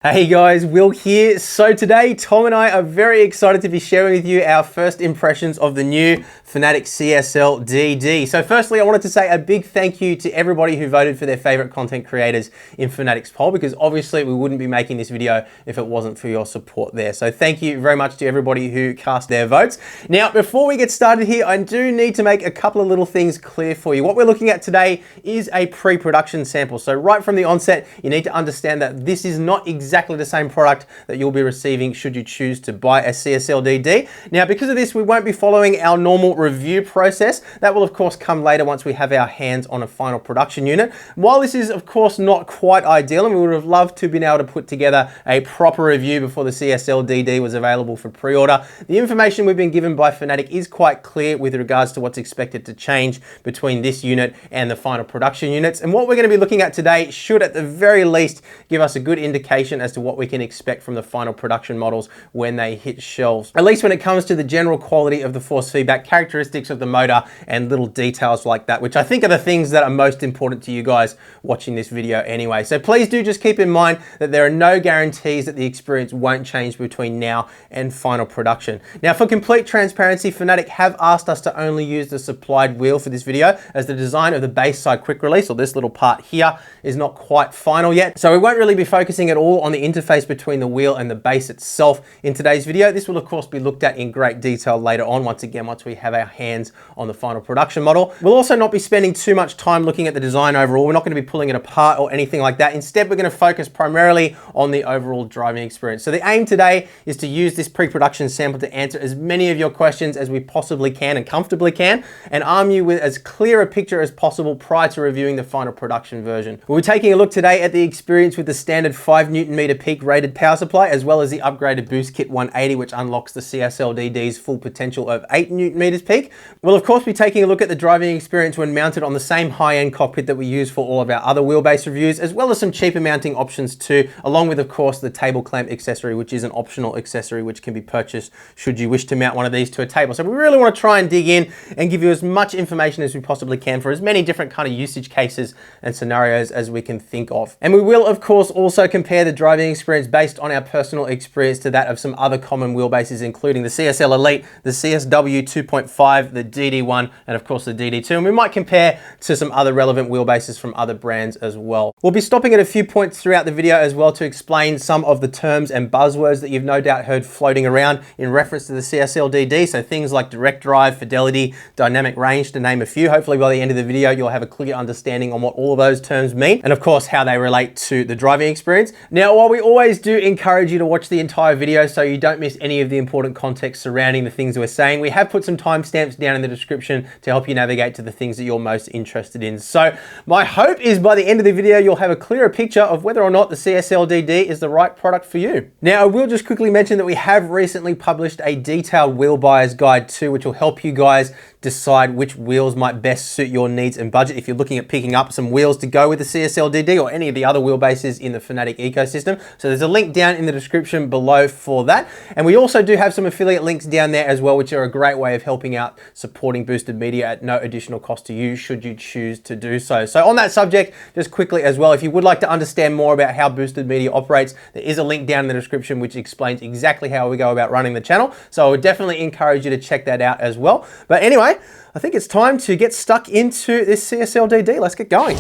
Hey guys, Will here. So today, Tom and I are very excited to be sharing with you our first impressions of the new Fanatec CSL DD. So firstly, I wanted to say a big thank you to everybody who voted for their favorite content creators in Fanatec's poll, because obviously we wouldn't be making this video if it wasn't for your support there. So thank you very much to everybody who cast their votes. Now, before we get started here, I do need to make a couple of little things clear for you. What we're looking at today is a pre-production sample. So right from the onset, you need to understand that this is not exactly the same product that you'll be receiving should you choose to buy a CSL DD. Now, because of this, we won't be following our normal review process. That will of course come later once we have our hands on a final production unit. While this is of course not quite ideal, and we would have loved to have been able to put together a proper review before the CSL DD was available for pre-order, the information we've been given by Fanatec is quite clear with regards to what's expected to change between this unit and the final production units. And what we're going to be looking at today should at the very least give us a good indication as to what we can expect from the final production models when they hit shelves. At least when it comes to the general quality of the force feedback, characteristics of the motor, and little details like that, which I think are the things that are most important to you guys watching this video anyway. So please do just keep in mind that there are no guarantees that the experience won't change between now and final production. Now, for complete transparency, Fanatec have asked us to only use the supplied wheel for this video, as the design of the base side quick release, or this little part here, is not quite final yet. So we won't really be focusing at all on the interface between the wheel and the base itself in today's video. This will of course be looked at in great detail later on, once we have our hands on the final production model. We'll also not be spending too much time looking at the design overall. We're not going to be pulling it apart or anything like that. Instead, we're going to focus primarily on the overall driving experience. So the aim today is to use this pre-production sample to answer as many of your questions as we possibly can and comfortably can, and arm you with as clear a picture as possible prior to reviewing the final production version. We'll be taking a look today at the experience with the standard 5 Nm peak rated power supply, as well as the upgraded Boost Kit 180, which unlocks the CSL DD's full potential of 8 Nm peak. We'll of course be taking a look at the driving experience when mounted on the same high-end cockpit that we use for all of our other wheelbase reviews, as well as some cheaper mounting options too, along with of course the table clamp accessory, which is an optional accessory which can be purchased should you wish to mount one of these to a table. So we really want to try and dig in and give you as much information as we possibly can for as many different kind of usage cases and scenarios as we can think of. And we will of course also compare the driving experience based on our personal experience to that of some other common wheelbases, including the CSL Elite, the CSW 2.5, the DD1, and of course the DD2. And we might compare to some other relevant wheelbases from other brands as well. We'll be stopping at a few points throughout the video as well to explain some of the terms and buzzwords that you've no doubt heard floating around in reference to the CSL DD. So things like direct drive, fidelity, dynamic range, to name a few. Hopefully by the end of the video, you'll have a clear understanding on what all of those terms mean, and of course how they relate to the driving experience. Now, while we always do encourage you to watch the entire video so you don't miss any of the important context surrounding the things we're saying, we have put some timestamps down in the description to help you navigate to the things that you're most interested in. So my hope is by the end of the video, you'll have a clearer picture of whether or not the CSL DD is the right product for you. Now, I will just quickly mention that we have recently published a detailed wheel buyer's guide too, which will help you guys decide which wheels might best suit your needs and budget if you're looking at picking up some wheels to go with the CSL DD or any of the other wheelbases in the Fanatec ecosystem. So there's a link down in the description below for that. And we also do have some affiliate links down there as well, which are a great way of helping out supporting Boosted Media at no additional cost to you should you choose to do so. So on that subject, just quickly as well, if you would like to understand more about how Boosted Media operates, there is a link down in the description which explains exactly how we go about running the channel. So I would definitely encourage you to check that out as well. But anyway, I think it's time to get stuck into this CSL DD. Let's get going.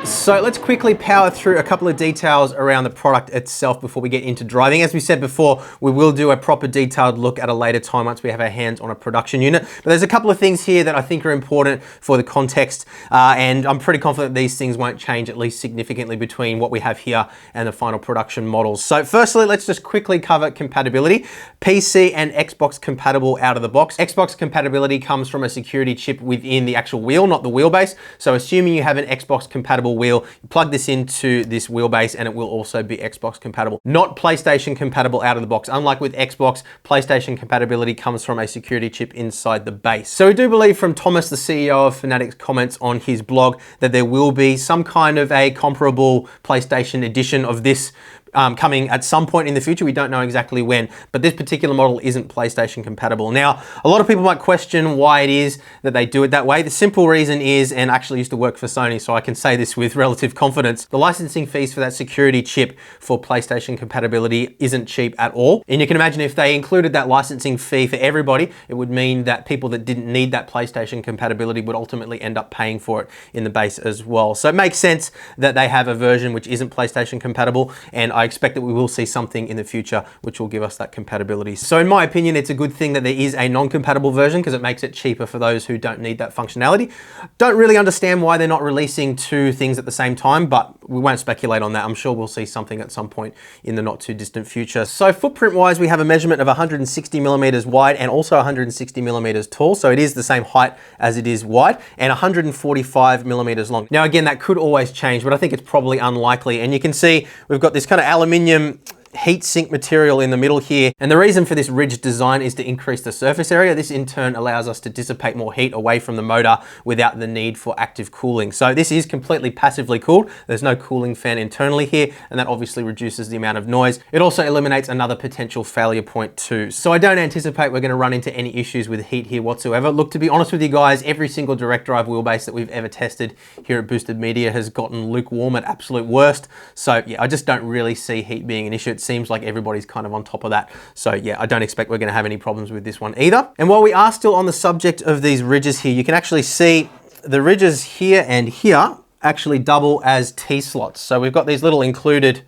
So let's quickly power through a couple of details around the product itself before we get into driving. As we said before, we will do a proper detailed look at a later time once we have our hands on a production unit. But there's a couple of things here that I think are important for the context, and I'm pretty confident these things won't change at least significantly between what we have here and the final production models. So firstly, let's just quickly cover compatibility. PC and Xbox compatible out of the box. Xbox compatibility comes from a security chip within the actual wheel, not the wheelbase. So assuming you have an Xbox compatible wheel, you plug this into this wheelbase and it will also be Xbox compatible. Not PlayStation compatible out of the box. Unlike with Xbox, PlayStation compatibility comes from a security chip inside the base. So we do believe from Thomas, the CEO of Fanatec's comments on his blog, that there will be some kind of a comparable PlayStation edition of this coming at some point in the future. We don't know exactly when, but this particular model isn't PlayStation compatible. Now, a lot of people might question why it is that they do it that way. The simple reason is, and I actually used to work for Sony, so I can say this with relative confidence, the licensing fees for that security chip for PlayStation compatibility isn't cheap at all. And you can imagine if they included that licensing fee for everybody, it would mean that people that didn't need that PlayStation compatibility would ultimately end up paying for it in the base as well. So it makes sense that they have a version which isn't PlayStation compatible, and I expect that we will see something in the future which will give us that compatibility. So in my opinion, it's a good thing that there is a non-compatible version because it makes it cheaper for those who don't need that functionality. Don't really understand why they're not releasing two things at the same time, but we won't speculate on that. I'm sure we'll see something at some point in the not too distant future. So footprint wise, we have a measurement of 160 millimeters wide and also 160 millimeters tall. So it is the same height as it is wide, and 145 millimeters long. Now again, that could always change, but I think it's probably unlikely. And you can see we've got this kind of aluminium heat sink material in the middle here. And the reason for this ridged design is to increase the surface area. This in turn allows us to dissipate more heat away from the motor without the need for active cooling. So this is completely passively cooled. There's no cooling fan internally here, and that obviously reduces the amount of noise. It also eliminates another potential failure point too. So I don't anticipate we're gonna run into any issues with heat here whatsoever. Look, to be honest with you guys, every single direct drive wheelbase that we've ever tested here at Boosted Media has gotten lukewarm at absolute worst. So yeah, I just don't really see heat being an issue. It seems like everybody's kind of on top of that. So yeah, I don't expect we're gonna have any problems with this one either. And while we are still on the subject of these ridges here, you can actually see the ridges here and here actually double as T-slots. So we've got these little included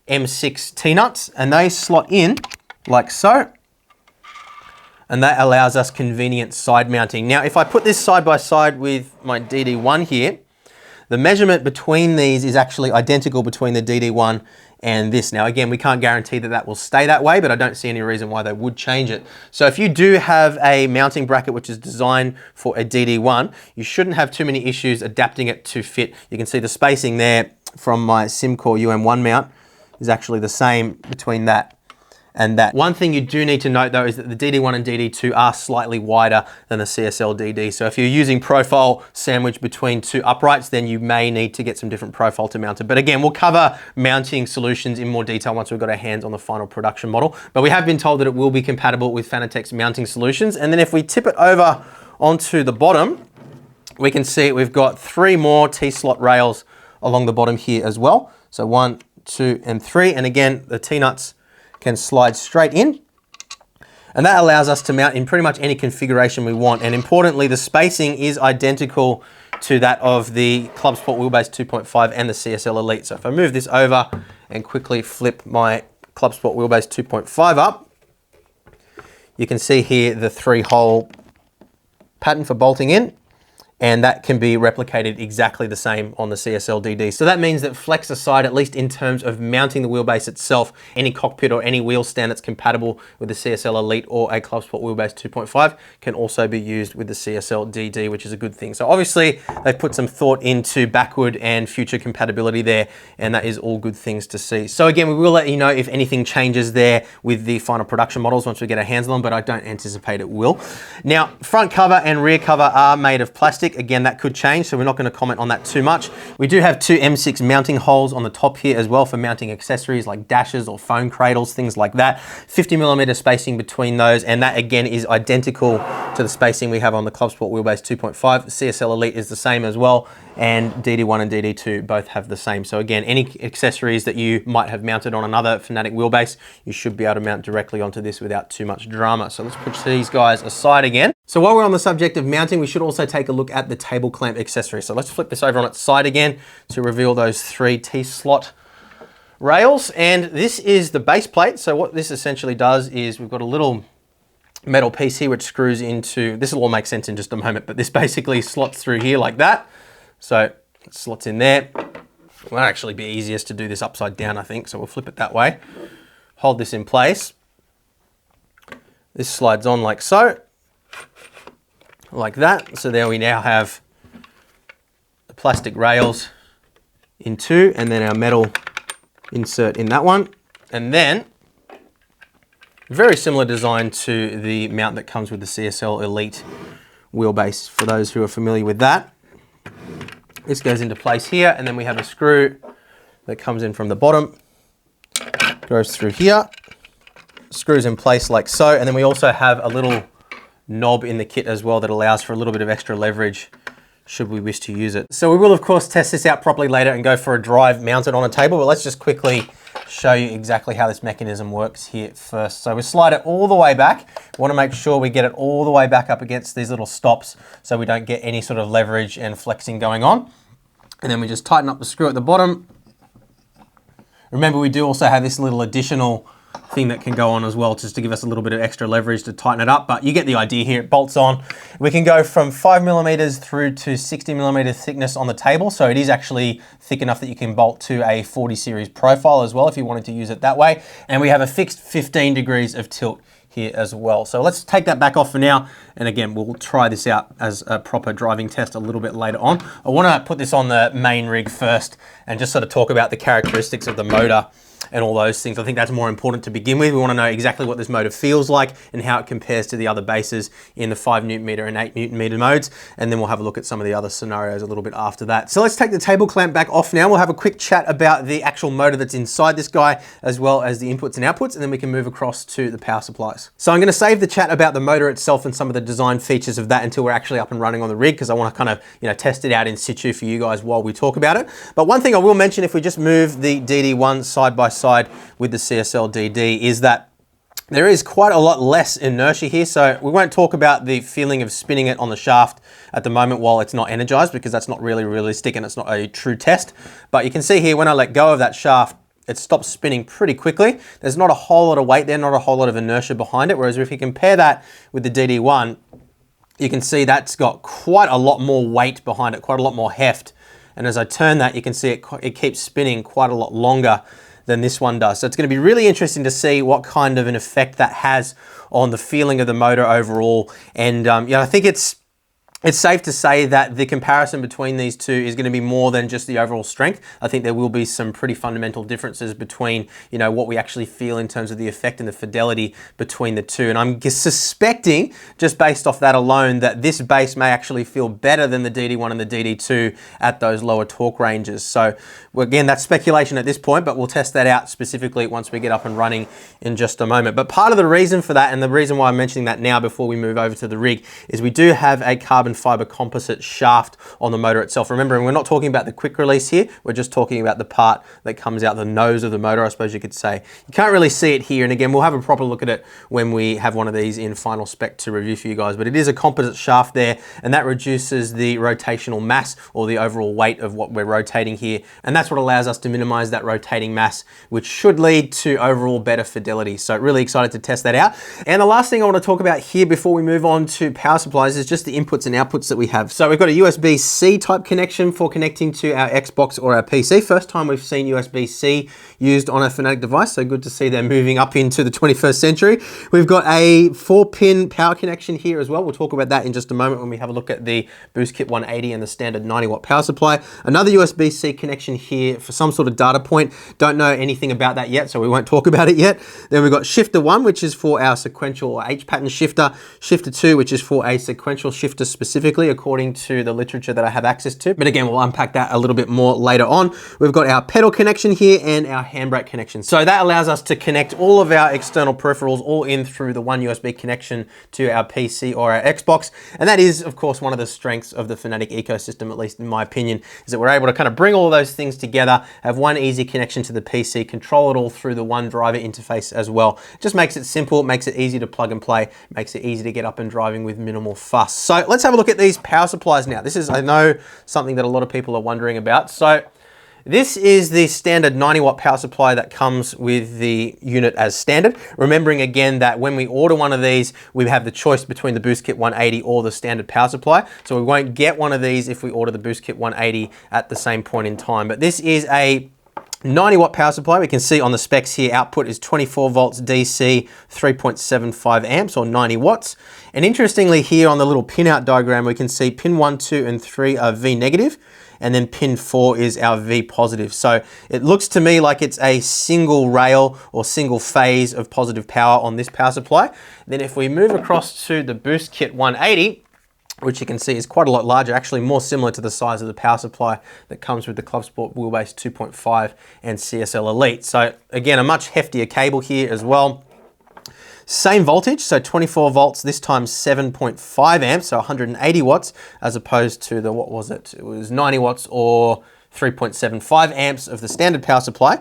M6 T-nuts, and they slot in like so. And that allows us convenient side mounting. Now, if I put this side by side with my DD1 here, the measurement between these is actually identical between the DD1 and this. Now, again, we can't guarantee that that will stay that way, but I don't see any reason why they would change it. So if you do have a mounting bracket which is designed for a DD1, you shouldn't have too many issues adapting it to fit. You can see the spacing there from my SimCore UM1 mount is actually the same between that and that. One thing you do need to note though is that the DD1 and DD2 are slightly wider than the CSL DD. So if you're using profile sandwiched between two uprights, then you may need to get some different profile to mount it. But again, we'll cover mounting solutions in more detail once we've got our hands on the final production model. But we have been told that it will be compatible with Fanatec's mounting solutions. And then if we tip it over onto the bottom, we can see we've got 3 more T-slot rails along the bottom here as well. So 1, 2, and 3. And again, the T-nuts can slide straight in, and that allows us to mount in pretty much any configuration we want. And importantly, the spacing is identical to that of the Club Sport Wheelbase 2.5 and the CSL Elite. So if I move this over and quickly flip my Club Sport Wheelbase 2.5 up, you can see here the 3-hole pattern for bolting in, and that can be replicated exactly the same on the CSL DD. So that means that flex aside, at least in terms of mounting the wheelbase itself, any cockpit or any wheel stand that's compatible with the CSL Elite or a Club Sport Wheelbase 2.5 can also be used with the CSL DD, which is a good thing. So obviously they've put some thought into backward and future compatibility there, and that is all good things to see. So again, we will let you know if anything changes there with the final production models once we get our hands on them, but I don't anticipate it will. Now, front cover and rear cover are made of plastic. Again, that could change, so we're not going to comment on that too much. We do have 2 M6 mounting holes on the top here as well for mounting accessories like dashes or phone cradles, things like that. 50mm spacing between those, and that again is identical to the spacing we have on the Club Sport Wheelbase 2.5. CSL Elite is the same as well, and DD1 and DD2 both have the same. So again, any accessories that you might have mounted on another Fanatec wheelbase, you should be able to mount directly onto this without too much drama. So let's put these guys aside again. So while we're on the subject of mounting, we should also take a look at the table clamp accessory. So let's flip this over on its side again to reveal those 3 T-slot rails. And this is the base plate. So what this essentially does is we've got a little metal piece here which screws into, this will all make sense in just a moment, but this basically slots through here like that. So it slots in there. It might actually be easiest to do this upside down, I think. So we'll flip it that way. Hold this in place. This slides on like so. Like that. So there we now have the plastic rails in 2, and then our metal insert in that one. And then very similar design to the mount that comes with the CSL Elite wheelbase, for those who are familiar with that. This goes into place here, and then we have a screw that comes in from the bottom goes through here, screws in place like so, and then we also have a little knob in the kit as well that allows for a little bit of extra leverage should we wish to use it. So we will of course test this out properly later and go for a drive mounted on a table, but let's just quickly show you exactly how this mechanism works here first. So we slide it all the way back. We want to make sure we get it all the way back up against these little stops so we don't get any sort of leverage and flexing going on. And then we just tighten up the screw at the bottom. Remember, we do also have this little additional thing that can go on as well, just to give us a little bit of extra leverage to tighten it up, but you get the idea here. It bolts on. We can go from 5mm through to 60mm thickness on the table, so it is actually thick enough that you can bolt to a 40 series profile as well if you wanted to use it that way. And we have a fixed 15 degrees of tilt here as well. So let's take that back off for now. And again, we'll try this out as a proper driving test a little bit later on. I want to put this on the main rig first and just sort of talk about the characteristics of the motor and all those things. I think that's more important to begin with. We want to know exactly what this motor feels like and how it compares to the other bases in the 5Nm and 8Nm modes. And then we'll have a look at some of the other scenarios a little bit after that. So let's take the table clamp back off now. We'll have a quick chat about the actual motor that's inside this guy, as well as the inputs and outputs, and then we can move across to the power supplies. So I'm going to save the chat about the motor itself and some of the design features of that until we're actually up and running on the rig, because I want to kind of, test it out in situ for you guys while we talk about it. But one thing I will mention, if we just move the DD1 side by side with the CSL DD, is that there is quite a lot less inertia here. So we won't talk about the feeling of spinning it on the shaft at the moment while it's not energized, because that's not really realistic and it's not a true test. But you can see here, when I let go of that shaft, it stops spinning pretty quickly. There's not a whole lot of weight there, not a whole lot of inertia behind it. Whereas if you compare that with the DD1, you can see that's got quite a lot more weight behind it, quite a lot more heft. And as I turn that, you can see it keeps spinning quite a lot longer than this one does. So it's going to be really interesting to see what kind of an effect that has on the feeling of the motor overall. And I think it's safe to say that the comparison between these two is going to be more than just the overall strength. I think there will be some pretty fundamental differences between, what we actually feel in terms of the effect and the fidelity between the two. And I'm suspecting, just based off that alone, that this base may actually feel better than the DD1 and the DD2 at those lower torque ranges. So again, that's speculation at this point, but we'll test that out specifically once we get up and running in just a moment. But part of the reason for that, and the reason why I'm mentioning that now before we move over to the rig, is we do have a carbon fiber composite shaft on the motor itself. Remember, we're not talking about the quick release here. We're just talking about the part that comes out the nose of the motor, I suppose you could say. You can't really see it here. And again, we'll have a proper look at it when we have one of these in final spec to review for you guys. But it is a composite shaft there, and that reduces the rotational mass or the overall weight of what we're rotating here. And that's what allows us to minimize that rotating mass, which should lead to overall better fidelity. So really excited to test that out. And the last thing I want to talk about here before we move on to power supplies is just the inputs and outputs that we have. So we've got a USB-C type connection for connecting to our Xbox or our PC. First time we've seen USB-C used on a Fanatec device, so good to see they're moving up into the 21st century. We've got a 4-pin power connection here as well. We'll talk about that in just a moment when we have a look at the Boost Kit 180 and the standard 90-watt power supply. Another USB-C connection here for some sort of data point. Don't know anything about that yet, so we won't talk about it yet. Then we've got shifter 1, which is for our sequential or H-pattern shifter. Shifter 2, which is for a sequential shifter specifically, according to the literature that I have access to. But again, we'll unpack that a little bit more later on. We've got our pedal connection here and our handbrake connection. So that allows us to connect all of our external peripherals all in through the one USB connection to our PC or our Xbox. And that is, of course, one of the strengths of the Fanatec ecosystem, at least in my opinion, is that we're able to kind of bring all of those things together, have one easy connection to the PC, control it all through the one driver interface as well. It just makes it simple, makes it easy to plug and play, makes it easy to get up and driving with minimal fuss. So let's have a look at these power supplies now. This is, I know, something that a lot of people are wondering about. So this is the standard 90-watt power supply that comes with the unit as standard. Remembering again that when we order one of these, we have the choice between the Boost Kit 180 or the standard power supply. So we won't get one of these if we order the Boost Kit 180 at the same point in time. But this is a 90-watt power supply. We can see on the specs here, output is 24 volts DC, 3.75 amps or 90 watts. And interestingly here on the little pinout diagram, we can see pin 1, 2, and 3 are V negative, and then pin 4 is our V positive. So it looks to me like it's a single rail or single phase of positive power on this power supply. Then if we move across to the Boost Kit 180, which you can see is quite a lot larger, actually more similar to the size of the power supply that comes with the Club Sport Wheelbase 2.5 and CSL Elite. So again, a much heftier cable here as well. Same voltage, so 24 volts, this time 7.5 amps, so 180 watts, as opposed to the, what was it? It was 90 watts or 3.75 amps of the standard power supply.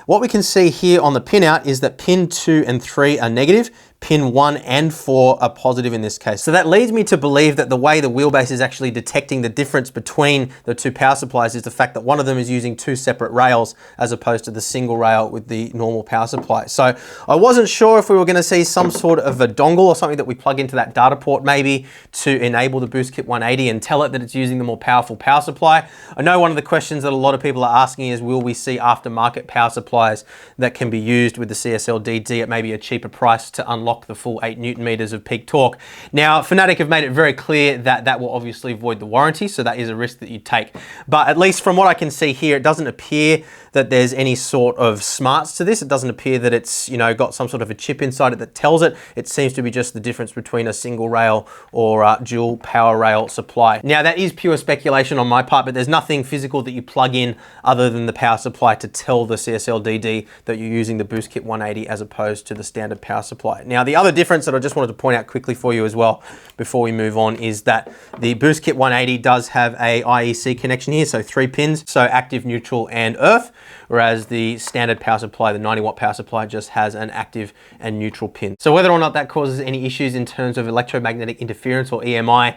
What we can see here on the pinout is that pin 2 and 3 are negative, pin 1 and 4 are positive in this case. So that leads me to believe that the way the wheelbase is actually detecting the difference between the two power supplies is the fact that one of them is using two separate rails as opposed to the single rail with the normal power supply. So I wasn't sure if we were going to see some sort of a dongle or something that we plug into that data port maybe to enable the Boost Kit 180 and tell it that it's using the more powerful power supply. I know one of the questions that a lot of people are asking is, will we see aftermarket power supplies that can be used with the CSL DD at maybe a cheaper price to unlock the full 8 Newton meters of peak torque? Now, Fanatec have made it very clear that that will obviously void the warranty, so that is a risk that you take. But at least from what I can see here, it doesn't appear that there's any sort of smarts to this. It doesn't appear that it's, you know, got some sort of a chip inside it that tells it. It seems to be just the difference between a single rail or dual power rail supply. Now, that is pure speculation on my part, but there's nothing physical that you plug in other than the power supply to tell the CSL DD that you're using the Boost Kit 180 as opposed to the standard power supply. Now, the other difference that I just wanted to point out quickly for you as well before we move on is that the Boost Kit 180 does have a IEC connection here, so 3 pins, so active, neutral, and earth, whereas the standard power supply, the 90 watt power supply, just has an active and neutral pin. So whether or not that causes any issues in terms of electromagnetic interference or EMI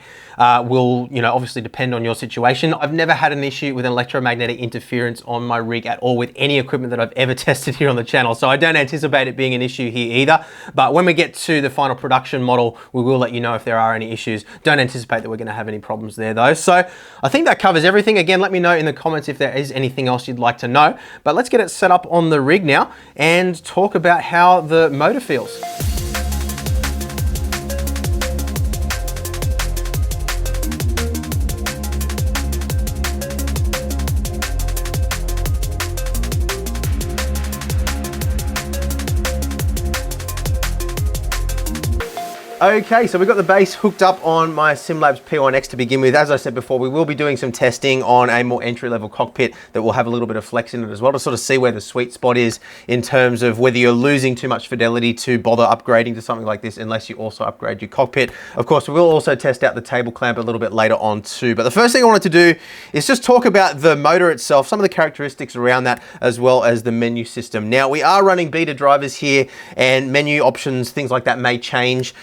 will, you know, obviously depend on your situation. I've never had an issue with electromagnetic interference on my rig at all with any equipment that I've ever tested here on the channel, so I don't anticipate it being an issue here either. But when we get to the final production model, we will let you know if there are any issues. Don't anticipate that we're going to have any problems there though. So I think that covers everything. Again, let me know in the comments if there is anything else you'd like to know. But let's get it set up on the rig now and talk about how the motor feels. Okay, so we've got the base hooked up on my SimLabs P1X to begin with. As I said before, we will be doing some testing on a more entry-level cockpit that will have a little bit of flex in it as well to sort of see where the sweet spot is in terms of whether you're losing too much fidelity to bother upgrading to something like this unless you also upgrade your cockpit. Of course, we will also test out the table clamp a little bit later on too. But the first thing I wanted to do is just talk about the motor itself, some of the characteristics around that, as well as the menu system. Now, we are running beta drivers here, and menu options, things like that may change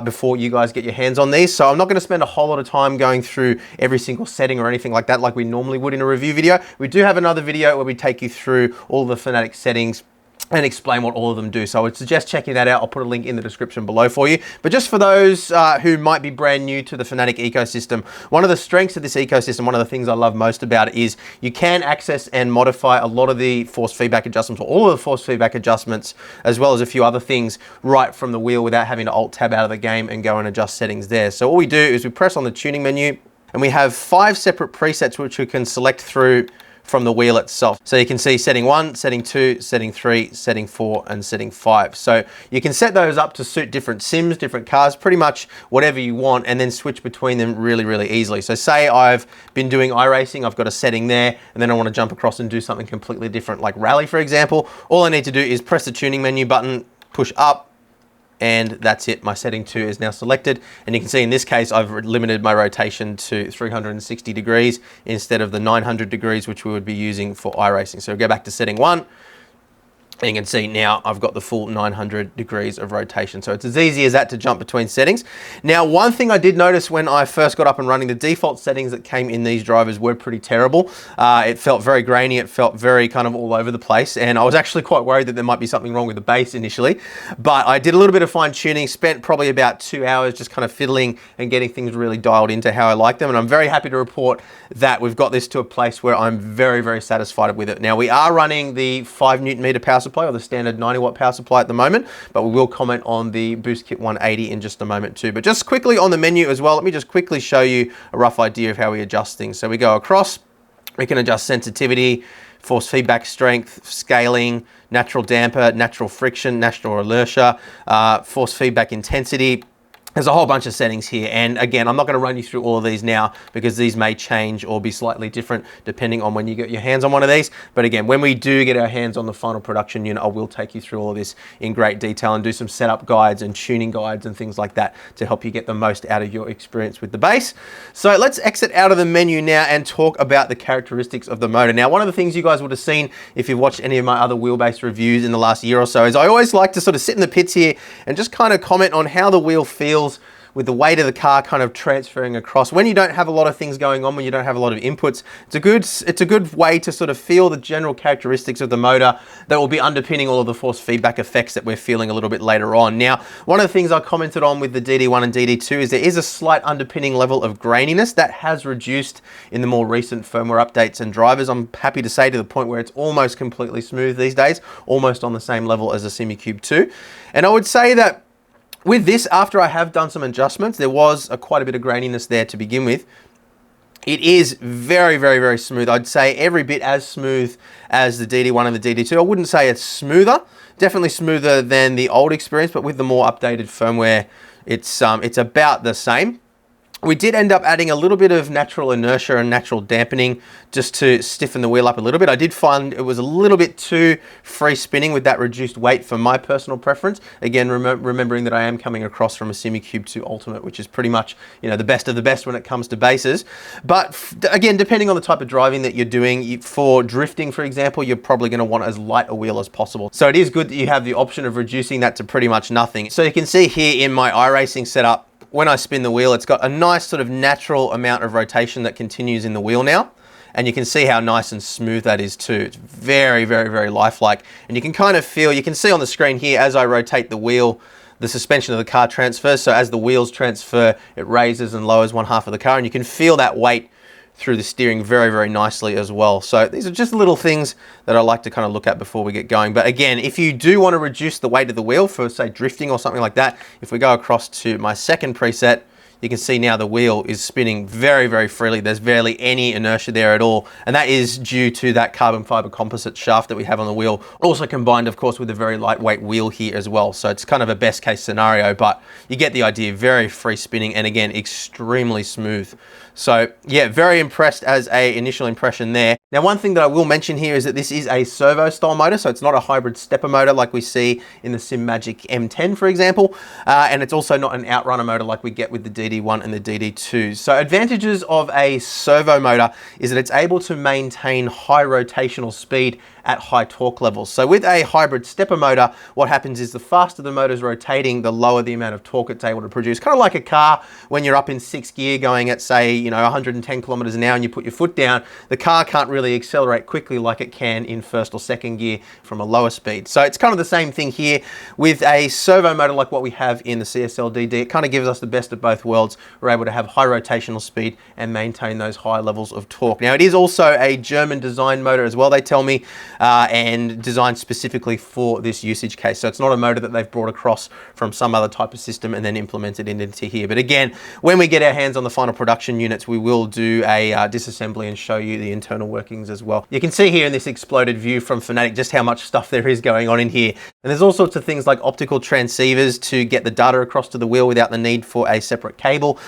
before you guys get your hands on these. So I'm not going to spend a whole lot of time going through every single setting or anything like that like we normally would in a review video. We do have another video where we take you through all the Fanatec settings and explain what all of them do. So I would suggest checking that out. I'll put a link in the description below for you. But just for those who might be brand new to the Fanatec ecosystem, one of the strengths of this ecosystem, one of the things I love most about it is you can access and modify a lot of the force feedback adjustments, or all of the force feedback adjustments, as well as a few other things right from the wheel without having to alt tab out of the game and go and adjust settings there. So all we do is we press on the tuning menu and we have 5 separate presets which we can select through from the wheel itself. So you can see setting 1, setting 2, setting 3, setting 4, and setting 5. So you can set those up to suit different sims, different cars, pretty much whatever you want, and then switch between them really, really easily. So say I've been doing iRacing, I've got a setting there, and then I want to jump across and do something completely different, like rally, for example. All I need to do is press the tuning menu button, push up, and that's it. My setting 2 is now selected, and you can see in this case I've limited my rotation to 360 degrees instead of the 900 degrees which we would be using for iRacing. So we'll go back to setting 1, and you can see now I've got the full 900 degrees of rotation. So it's as easy as that to jump between settings. Now, one thing I did notice when I first got up and running, the default settings that came in these drivers were pretty terrible. It felt very grainy, it felt very kind of all over the place, and I was actually quite worried that there might be something wrong with the base initially. But I did a little bit of fine tuning, spent probably about 2 hours just kind of fiddling and getting things really dialed into how I like them. And I'm very happy to report that we've got this to a place where I'm very, very satisfied with it. Now, we are running the 5 Newton meter power supply, or the standard 90 watt power supply at the moment, but we will comment on the Boost Kit 180 in just a moment too. But just quickly on the menu as well, let me just quickly show you a rough idea of how we adjust things. So we go across, we can adjust sensitivity, force feedback strength, scaling, natural damper, natural friction, natural inertia, force feedback intensity, There's a whole bunch of settings here, and again, I'm not going to run you through all of these now because these may change or be slightly different depending on when you get your hands on one of these. But again, when we do get our hands on the final production unit, I will take you through all of this in great detail and do some setup guides and tuning guides and things like that to help you get the most out of your experience with the base. So let's exit out of the menu now and talk about the characteristics of the motor. Now, one of the things you guys would have seen if you've watched any of my other wheelbase reviews in the last year or so is I always like to sort of sit in the pits here and just kind of comment on how the wheel feels with the weight of the car kind of transferring across. When you don't have a lot of things going on, when you don't have a lot of inputs, it's a good way to sort of feel the general characteristics of the motor that will be underpinning all of the force feedback effects that we're feeling a little bit later on. Now, one of the things I commented on with the DD1 and DD2 is there is a slight underpinning level of graininess that has reduced in the more recent firmware updates and drivers. I'm happy to say to the point where it's almost completely smooth these days, almost on the same level as a SimiCube 2. And I would say that with this, after I have done some adjustments, there was quite a bit of graininess there to begin with. It is very, very, very smooth. I'd say every bit as smooth as the DD1 and the DD2. I wouldn't say it's smoother, definitely smoother than the old experience, but with the more updated firmware, it's about the same. We did end up adding a little bit of natural inertia and natural dampening just to stiffen the wheel up a little bit. I did find it was a little bit too free spinning with that reduced weight for my personal preference. Again, remembering that I am coming across from a SimiCube 2 Ultimate, which is pretty much, you know, the best of the best when it comes to bases. But again, depending on the type of driving that you're doing, for drifting, for example, you're probably going to want as light a wheel as possible. So it is good that you have the option of reducing that to pretty much nothing. So you can see here in my iRacing setup, when I spin the wheel, it's got a nice sort of natural amount of rotation that continues in the wheel now. And you can see how nice and smooth that is too. It's very, very, very lifelike. And you can kind of feel, you can see on the screen here, as I rotate the wheel, the suspension of the car transfers. So as the wheels transfer, it raises and lowers one half of the car. And you can feel that weight through the steering very, very nicely as well. So these are just little things that I like to kind of look at before we get going. But again, if you do want to reduce the weight of the wheel for, say, drifting or something like that, if we go across to my second preset, you can see now the wheel is spinning very, very freely. There's barely any inertia there at all. And that is due to that carbon fiber composite shaft that we have on the wheel. Also combined, of course, with a very lightweight wheel here as well. So it's kind of a best case scenario, but you get the idea. Very free spinning and again, extremely smooth. So yeah, very impressed as an initial impression there. Now, one thing that I will mention here is that this is a servo style motor. So it's not a hybrid stepper motor like we see in the SimMagic M10, for example. And it's also not an outrunner motor like we get with the DD1 and the DD2. So advantages of a servo motor is that it's able to maintain high rotational speed at high torque levels. So with a hybrid stepper motor, what happens is the faster the motor's rotating, the lower the amount of torque it's able to produce. Kind of like a car when you're up in 6th gear going at, say, you know, 110 kilometers an hour and you put your foot down, the car can't really accelerate quickly like it can in 1st or 2nd gear from a lower speed. So it's kind of the same thing here with a servo motor like what we have in the CSL DD. It kind of gives us the best of both worlds. We're able to have high rotational speed and maintain those high levels of torque. Now, it is also a German design motor as well, they tell me, and designed specifically for this usage case. So it's not a motor that they've brought across from some other type of system and then implemented into here. But again, when we get our hands on the final production units, we will do a disassembly and show you the internal workings as well. You can see here in this exploded view from Fanatec just how much stuff there is going on in here. And there's all sorts of things like optical transceivers to get the data across to the wheel without the need for a separate cable.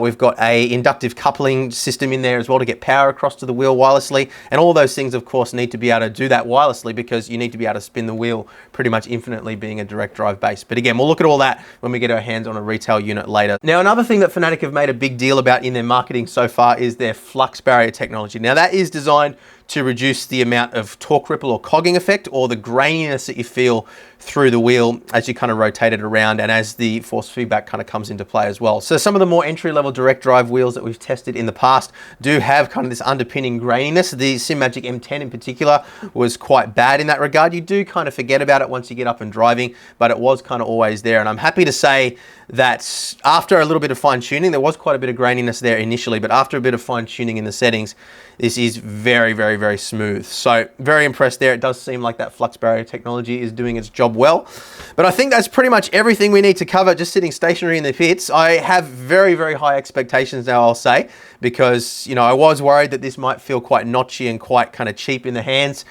We've got a inductive coupling system in there as well to get power across to the wheel wirelessly. And all those things, of course, need to be able to do that wirelessly because you need to be able to spin the wheel pretty much infinitely being a direct drive base. But again, we'll look at all that when we get our hands on a retail unit later. Now, another thing that Fanatec have made a big deal about in their marketing so far is their flux barrier technology. Now, that is designed to reduce the amount of torque ripple or cogging effect or the graininess that you feel through the wheel as you kind of rotate it around and as the force feedback kind of comes into play as well. So some of the more entry-level direct drive wheels that we've tested in the past do have kind of this underpinning graininess. The SimMagic M10 in particular was quite bad in that regard. You do kind of forget about it once you get up and driving, but it was kind of always there. And I'm happy to say that after a little bit of fine tuning, there was quite a bit of graininess there initially, but after a bit of fine tuning in the settings, this is very, very, very smooth. So very impressed there. It does seem like that flux barrier technology is doing its job well. But I think that's pretty much everything we need to cover just sitting stationary in the pits. I have very, very high expectations now, I'll say, because, you know, I was worried that this might feel quite notchy and quite kind of cheap in the hands,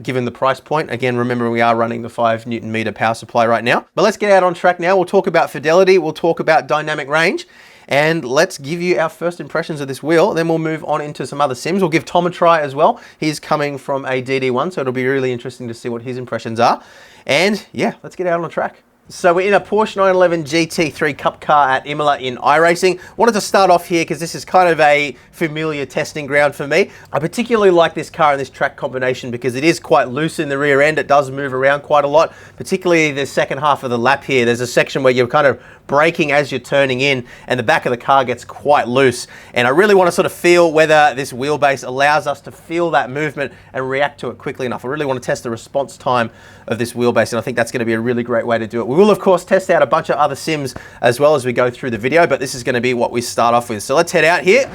given the price point. Again, remember, we are running the 5 Newton meter power supply right now. But let's get out on track now. We'll talk about fidelity, we'll talk about dynamic range, and let's give you our first impressions of this wheel. Then we'll move on into some other sims. We'll give Tom a try as well. He's coming from a DD1, so it'll be really interesting to see what his impressions are. And yeah, let's get out on the track. So we're in a Porsche 911 GT3 Cup car at Imola in iRacing. Wanted to start off here because this is kind of a familiar testing ground for me. I particularly like this car and this track combination because it is quite loose in the rear end. It does move around quite a lot, particularly the second half of the lap here. There's a section where you're kind of braking as you're turning in and the back of the car gets quite loose. And I really want to sort of feel whether this wheelbase allows us to feel that movement and react to it quickly enough. I really want to test the response time of this wheelbase, and I think that's going to be a really great way to do it. We will, of course, test out a bunch of other sims as well as we go through the video, but this is going to be what we start off with. So let's head out here.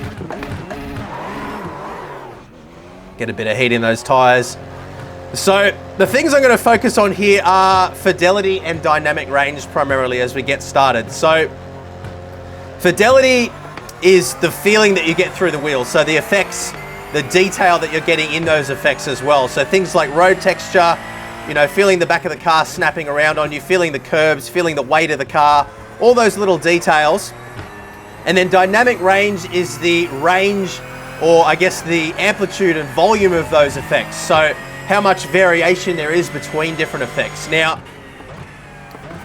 Get a bit of heat in those tires. So the things I'm going to focus on here are fidelity and dynamic range primarily as we get started. So fidelity is the feeling that you get through the wheels. So the effects, the detail that you're getting in those effects as well. So things like road texture, you know, feeling the back of the car snapping around on you, feeling the curbs, feeling the weight of the car, all those little details. And then dynamic range is the range, or I guess the amplitude and volume of those effects. So how much variation there is between different effects. Now,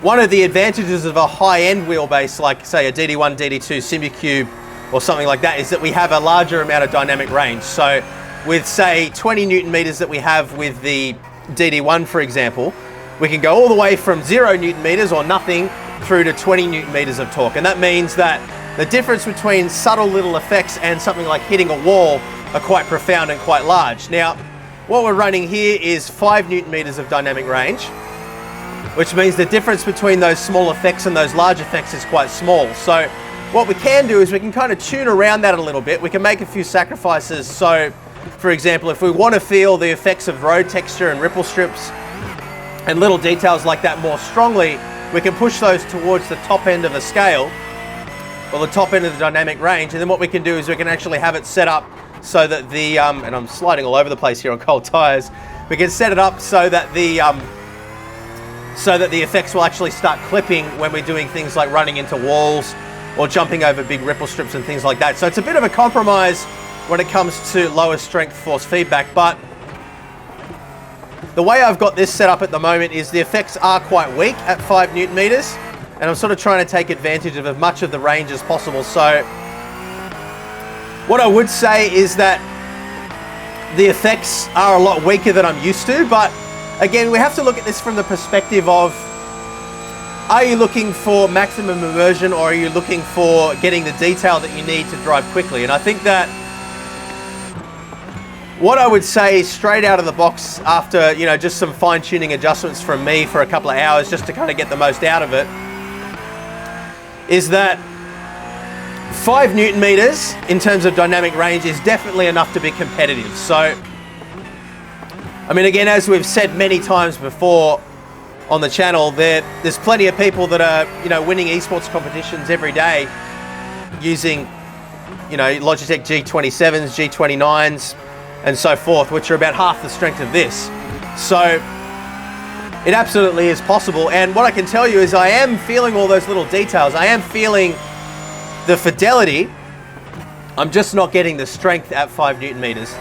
one of the advantages of a high-end wheelbase, like say a DD1, DD2 Simucube or something like that, is that we have a larger amount of dynamic range. So with say 20 Newton meters that we have with the DD1, for example, we can go all the way from 0 Newton meters or nothing through to 20 Newton meters of torque. And that means that the difference between subtle little effects and something like hitting a wall are quite profound and quite large. Now, what we're running here is 5 Newton meters of dynamic range, which means the difference between those small effects and those large effects is quite small. So what we can do is we can kind of tune around that a little bit. We can make a few sacrifices. So for example, if we want to feel the effects of road texture and ripple strips and little details like that more strongly, we can push those towards the top end of the scale, or the top end of the dynamic range. And then what we can do is we can actually have it set up so that the, and I'm sliding all over the place here on cold tires, we can set it up so that the effects will actually start clipping when we're doing things like running into walls or jumping over big ripple strips and things like that. So it's a bit of a compromise when it comes to lower strength force feedback, but the way I've got this set up at the moment is the effects are quite weak at 5 Newton meters, and I'm sort of trying to take advantage of as much of the range as possible. So what I would say is that the effects are a lot weaker than I'm used to, but again, we have to look at this from the perspective of, are you looking for maximum immersion, or are you looking for getting the detail that you need to drive quickly? And I think that what I would say straight out of the box after, you know, just some fine-tuning adjustments from me for a couple of hours just to kind of get the most out of it, is that 5 Newton meters in terms of dynamic range is definitely enough to be competitive. So, I mean, again, as we've said many times before on the channel, there's plenty of people that are, you know, winning esports competitions every day using, you know, Logitech G27s, G29s, and so forth, which are about half the strength of this. So it absolutely is possible. And what I can tell you is I am feeling all those little details. I am feeling the fidelity. I'm just not getting the strength at 5 Newton meters.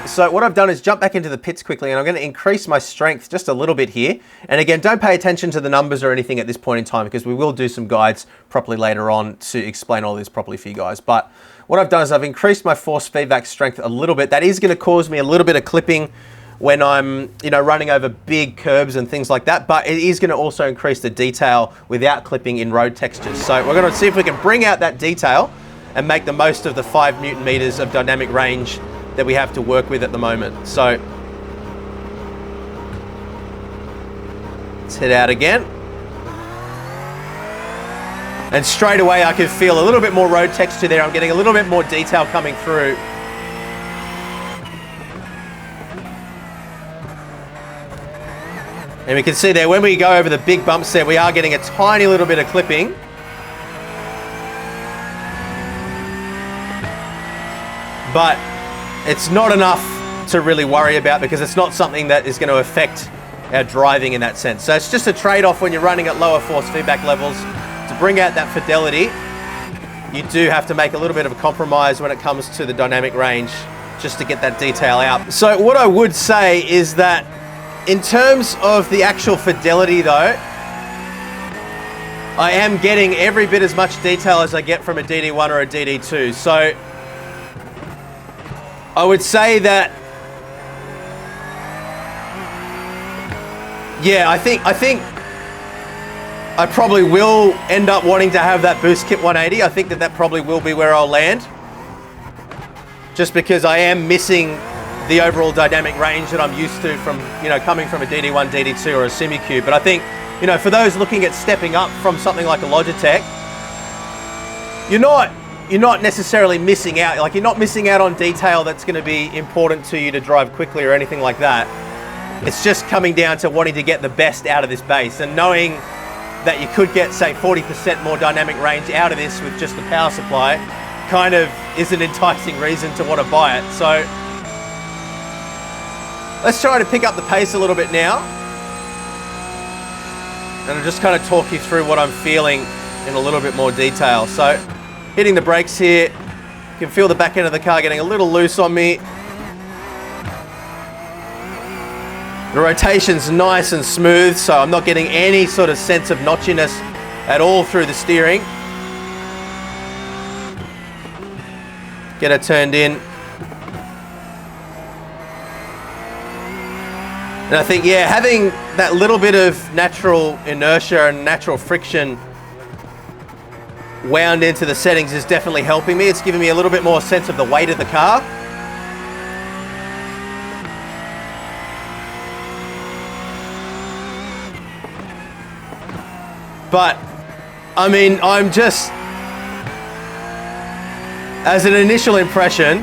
So what I've done is jump back into the pits quickly, and I'm going to increase my strength just a little bit here. And again, don't pay attention to the numbers or anything at this point in time, because we will do some guides properly later on to explain all this properly for you guys. But what I've done is I've increased my force feedback strength a little bit. That is going to cause me a little bit of clipping when I'm, you know, running over big curbs and things like that, but it is going to also increase the detail without clipping in road textures. So we're going to see if we can bring out that detail and make the most of the 5 Newton meters of dynamic range that we have to work with at the moment. So let's head out again. And straight away I can feel a little bit more road texture there. I'm getting a little bit more detail coming through And we can see there, when we go over the big bumps there, we are getting a tiny little bit of clipping. But it's not enough to really worry about, because it's not something that is going to affect our driving in that sense. So it's just a trade-off when you're running at lower force feedback levels. To bring out that fidelity, you do have to make a little bit of a compromise when it comes to the dynamic range, just to get that detail out. So what I would say is that in terms of the actual fidelity though, I am getting every bit as much detail as I get from a DD1 or a DD2. So I would say that, yeah, I think I probably will end up wanting to have that boost kit 180. I think that probably will be where I'll land, just because I am missing the overall dynamic range that I'm used to from, you know, coming from a DD1, DD2 or a SimiCube. But I think, you know, for those looking at stepping up from something like a Logitech, you're not necessarily missing out. Like, you're not missing out on detail that's going to be important to you to drive quickly or anything like that. It's just coming down to wanting to get the best out of this base, and knowing that you could get, say, 40% more dynamic range out of this with just the power supply kind of is an enticing reason to want to buy it. So let's try to pick up the pace a little bit now, and I'll just kind of talk you through what I'm feeling in a little bit more detail. So hitting the brakes here, you can feel the back end of the car getting a little loose on me. The rotation's nice and smooth, so I'm not getting any sort of sense of notchiness at all through the steering. Get it turned in. And I think, yeah, having that little bit of natural inertia and natural friction wound into the settings is definitely helping me. It's giving me a little bit more sense of the weight of the car. But, I mean, I'm just, as an initial impression,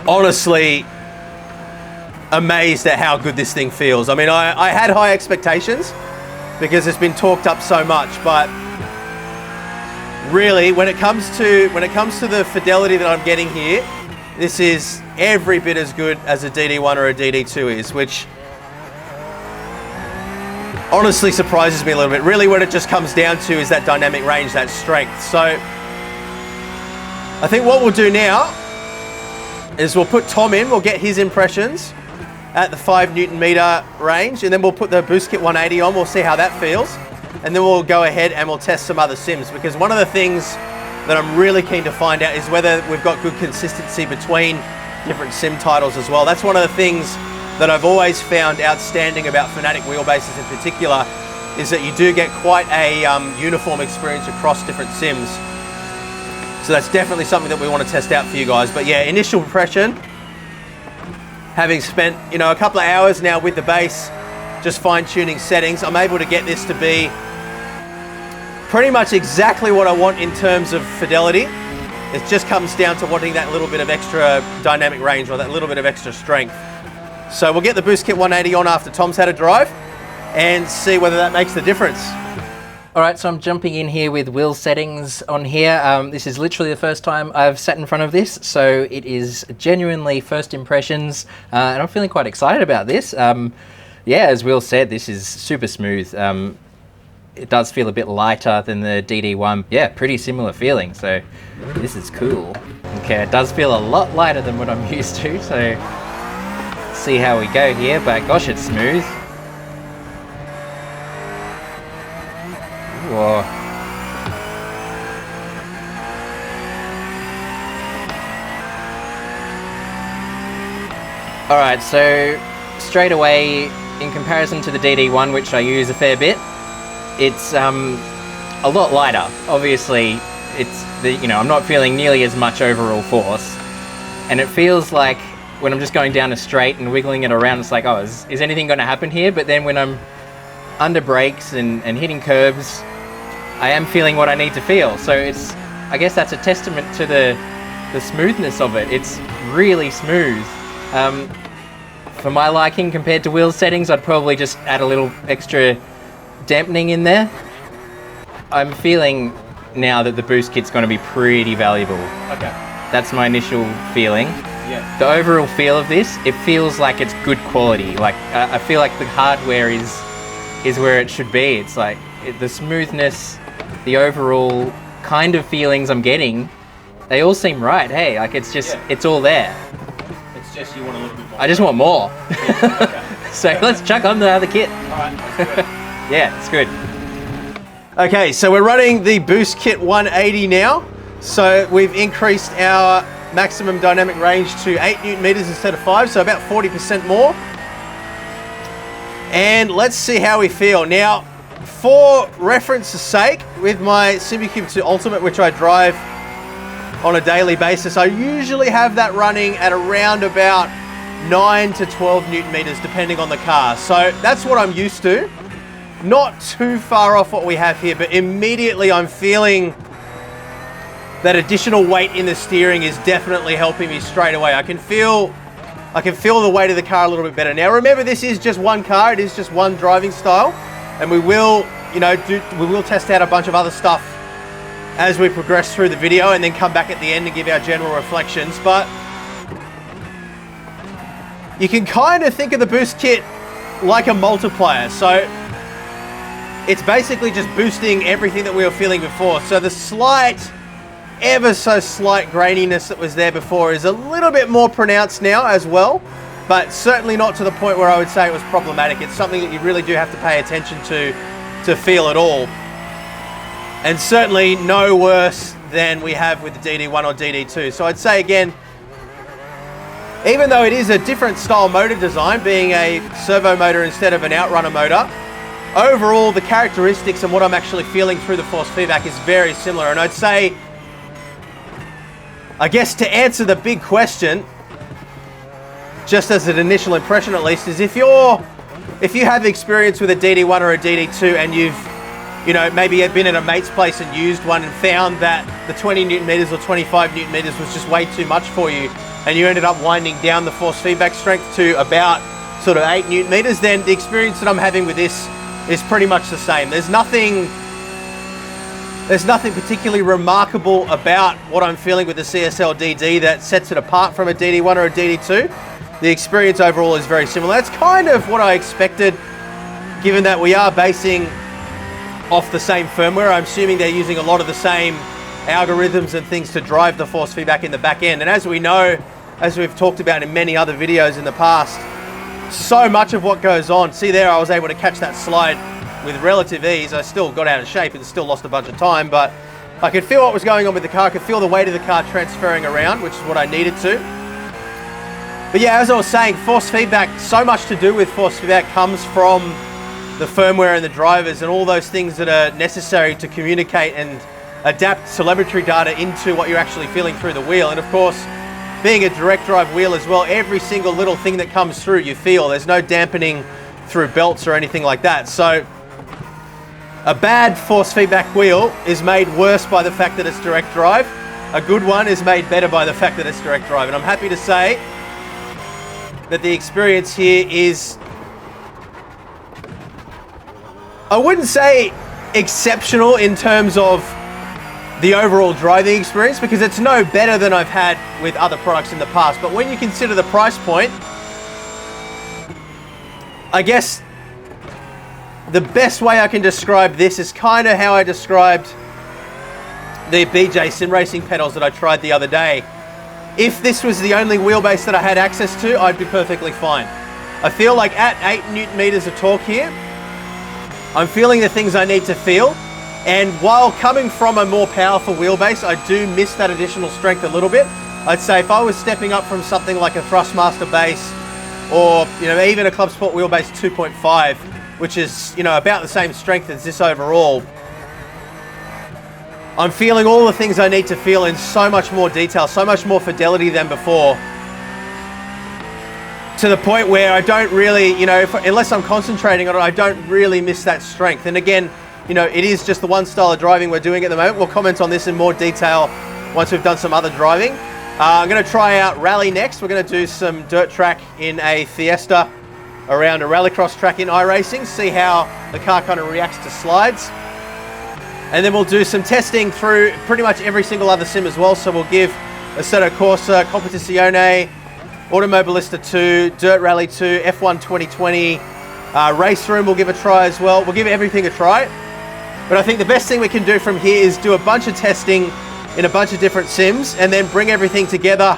honestly amazed at how good this thing feels. I mean, I had high expectations because it's been talked up so much, but really, when it comes to the fidelity that I'm getting here, this is every bit as good as a DD1 or a DD2 is, which honestly surprises me a little bit. Really, what it just comes down to is that dynamic range, that strength. So I think what we'll do now is we'll put Tom in, we'll get his impressions at the 5 Newton meter range, and then we'll put the boost kit 180 on, we'll see how that feels, and then we'll go ahead and we'll test some other sims, because one of the things that I'm really keen to find out is whether we've got good consistency between different sim titles as well. That's one of the things that I've always found outstanding about Fanatec wheelbases in particular, is that you do get quite a uniform experience across different sims. So that's definitely something that we want to test out for you guys. But yeah, initial impression, having spent, you know, a couple of hours now with the base, just fine-tuning settings, I'm able to get this to be pretty much exactly what I want in terms of fidelity. It just comes down to wanting that little bit of extra dynamic range, or that little bit of extra strength. So we'll get the boost kit 180 on after Tom's had a drive and see whether that makes the difference. All right, so I'm jumping in here with wheel settings on here. This is literally the first time I've sat in front of this, so it is genuinely first impressions, and I'm feeling quite excited about this. Yeah, as Will said, this is super smooth. It does feel a bit lighter than the DD1. Yeah, pretty similar feeling, so this is cool. Okay, it does feel a lot lighter than what I'm used to, so see how we go here, but gosh, it's smooth. Whoa. All right, so straight away, in comparison to the DD1, which I use a fair bit, it's a lot lighter. Obviously, it's I'm not feeling nearly as much overall force, and it feels like when I'm just going down a straight and wiggling it around, it's like, oh, is anything going to happen here? But then when I'm under brakes and hitting curbs, I am feeling what I need to feel. So I guess that's a testament to the smoothness of it. It's really smooth. for my liking compared to wheel settings. I'd probably just add a little extra dampening in there. I'm feeling now that the boost kit's going to be pretty valuable. Okay. That's my initial feeling. Yeah. The overall feel of this, it feels like it's good quality. Like I feel like the hardware is where it should be. It's like the smoothness, the overall kind of feelings I'm getting, they all seem right. Hey, like it's just, it's all there. It's just you want a little bit more. I just want more. Yeah, okay. So let's chuck on the other kit. All right, that's good. Yeah, it's good. Okay, so we're running the boost kit 180 now. So we've increased our maximum dynamic range to 8 Newton meters instead of 5, so about 40% more. And let's see how we feel. Now, for reference's sake, with my SimbiCube 2 Ultimate, which I drive on a daily basis, I usually have that running at around about 9 to 12 Newton meters, depending on the car. So that's what I'm used to. Not too far off what we have here, but immediately I'm feeling that additional weight in the steering is definitely helping me straight away. I can feel the weight of the car a little bit better. Now remember, this is just one car, it is just one driving style, and we will, we will test out a bunch of other stuff as we progress through the video and then come back at the end and give our general reflections. But you can kind of think of the boost kit like a multiplier. So it's basically just boosting everything that we were feeling before. So the ever so slight graininess that was there before is a little bit more pronounced now as well, but certainly not to the point where I would say it was problematic. It's something that you really do have to pay attention to feel it all. And certainly no worse than we have with the DD1 or DD2. So I'd say again, even though it is a different style motor design, being a servo motor instead of an outrunner motor, overall the characteristics and what I'm actually feeling through the force feedback is very similar. And I'd say, I guess to answer the big question, just as an initial impression at least, is if you have experience with a DD1 or a DD2 and you've, maybe been at a mate's place and used one and found that the 20 Newton meters or 25 Newton meters was just way too much for you and you ended up winding down the force feedback strength to about sort of 8 Newton meters, then the experience that I'm having with this is pretty much the same. There's nothing particularly remarkable about what I'm feeling with the CSL DD that sets it apart from a DD1 or a DD2. The experience overall is very similar. That's kind of what I expected, given that we are basing off the same firmware. I'm assuming they're using a lot of the same algorithms and things to drive the force feedback in the back end. And as we know, as we've talked about in many other videos in the past, so much of what goes on, see there, I was able to catch that slide with relative ease. I still got out of shape and still lost a bunch of time, but I could feel what was going on with the car. I could feel the weight of the car transferring around, which is what I needed to. But yeah, as I was saying, force feedback, so much to do with force feedback comes from the firmware and the drivers and all those things that are necessary to communicate and adapt telemetry data into what you're actually feeling through the wheel. And of course, being a direct drive wheel as well, every single little thing that comes through you feel. There's no dampening through belts or anything like that. So a bad force feedback wheel is made worse by the fact that it's direct drive. A good one is made better by the fact that it's direct drive. And I'm happy to say that the experience here is, I wouldn't say exceptional in terms of the overall driving experience, because it's no better than I've had with other products in the past. But when you consider the price point, I guess the best way I can describe this is kind of how I described the BJ sim racing pedals that I tried the other day. If this was the only wheelbase that I had access to, I'd be perfectly fine. I feel like at 8 Newton meters of torque here, I'm feeling the things I need to feel. And while coming from a more powerful wheelbase, I do miss that additional strength a little bit. I'd say if I was stepping up from something like a Thrustmaster base or even a Club Sport wheelbase 2.5, which is about the same strength as this overall, I'm feeling all the things I need to feel in so much more detail, so much more fidelity than before, to the point where I don't really, unless I'm concentrating on it, I don't really miss that strength. And again, it is just the one style of driving we're doing at the moment. We'll comment on this in more detail once we've done some other driving. I'm going to try out rally next. We're going to do some dirt track in a Fiesta around a rallycross track in iRacing, see how the car kind of reacts to slides. And then we'll do some testing through pretty much every single other sim as well. So we'll give Assetto Corsa, Competizione, Automobilista 2, Dirt Rally 2, F1 2020, Race Room we'll give a try as well. We'll give everything a try. But I think the best thing we can do from here is do a bunch of testing in a bunch of different sims and then bring everything together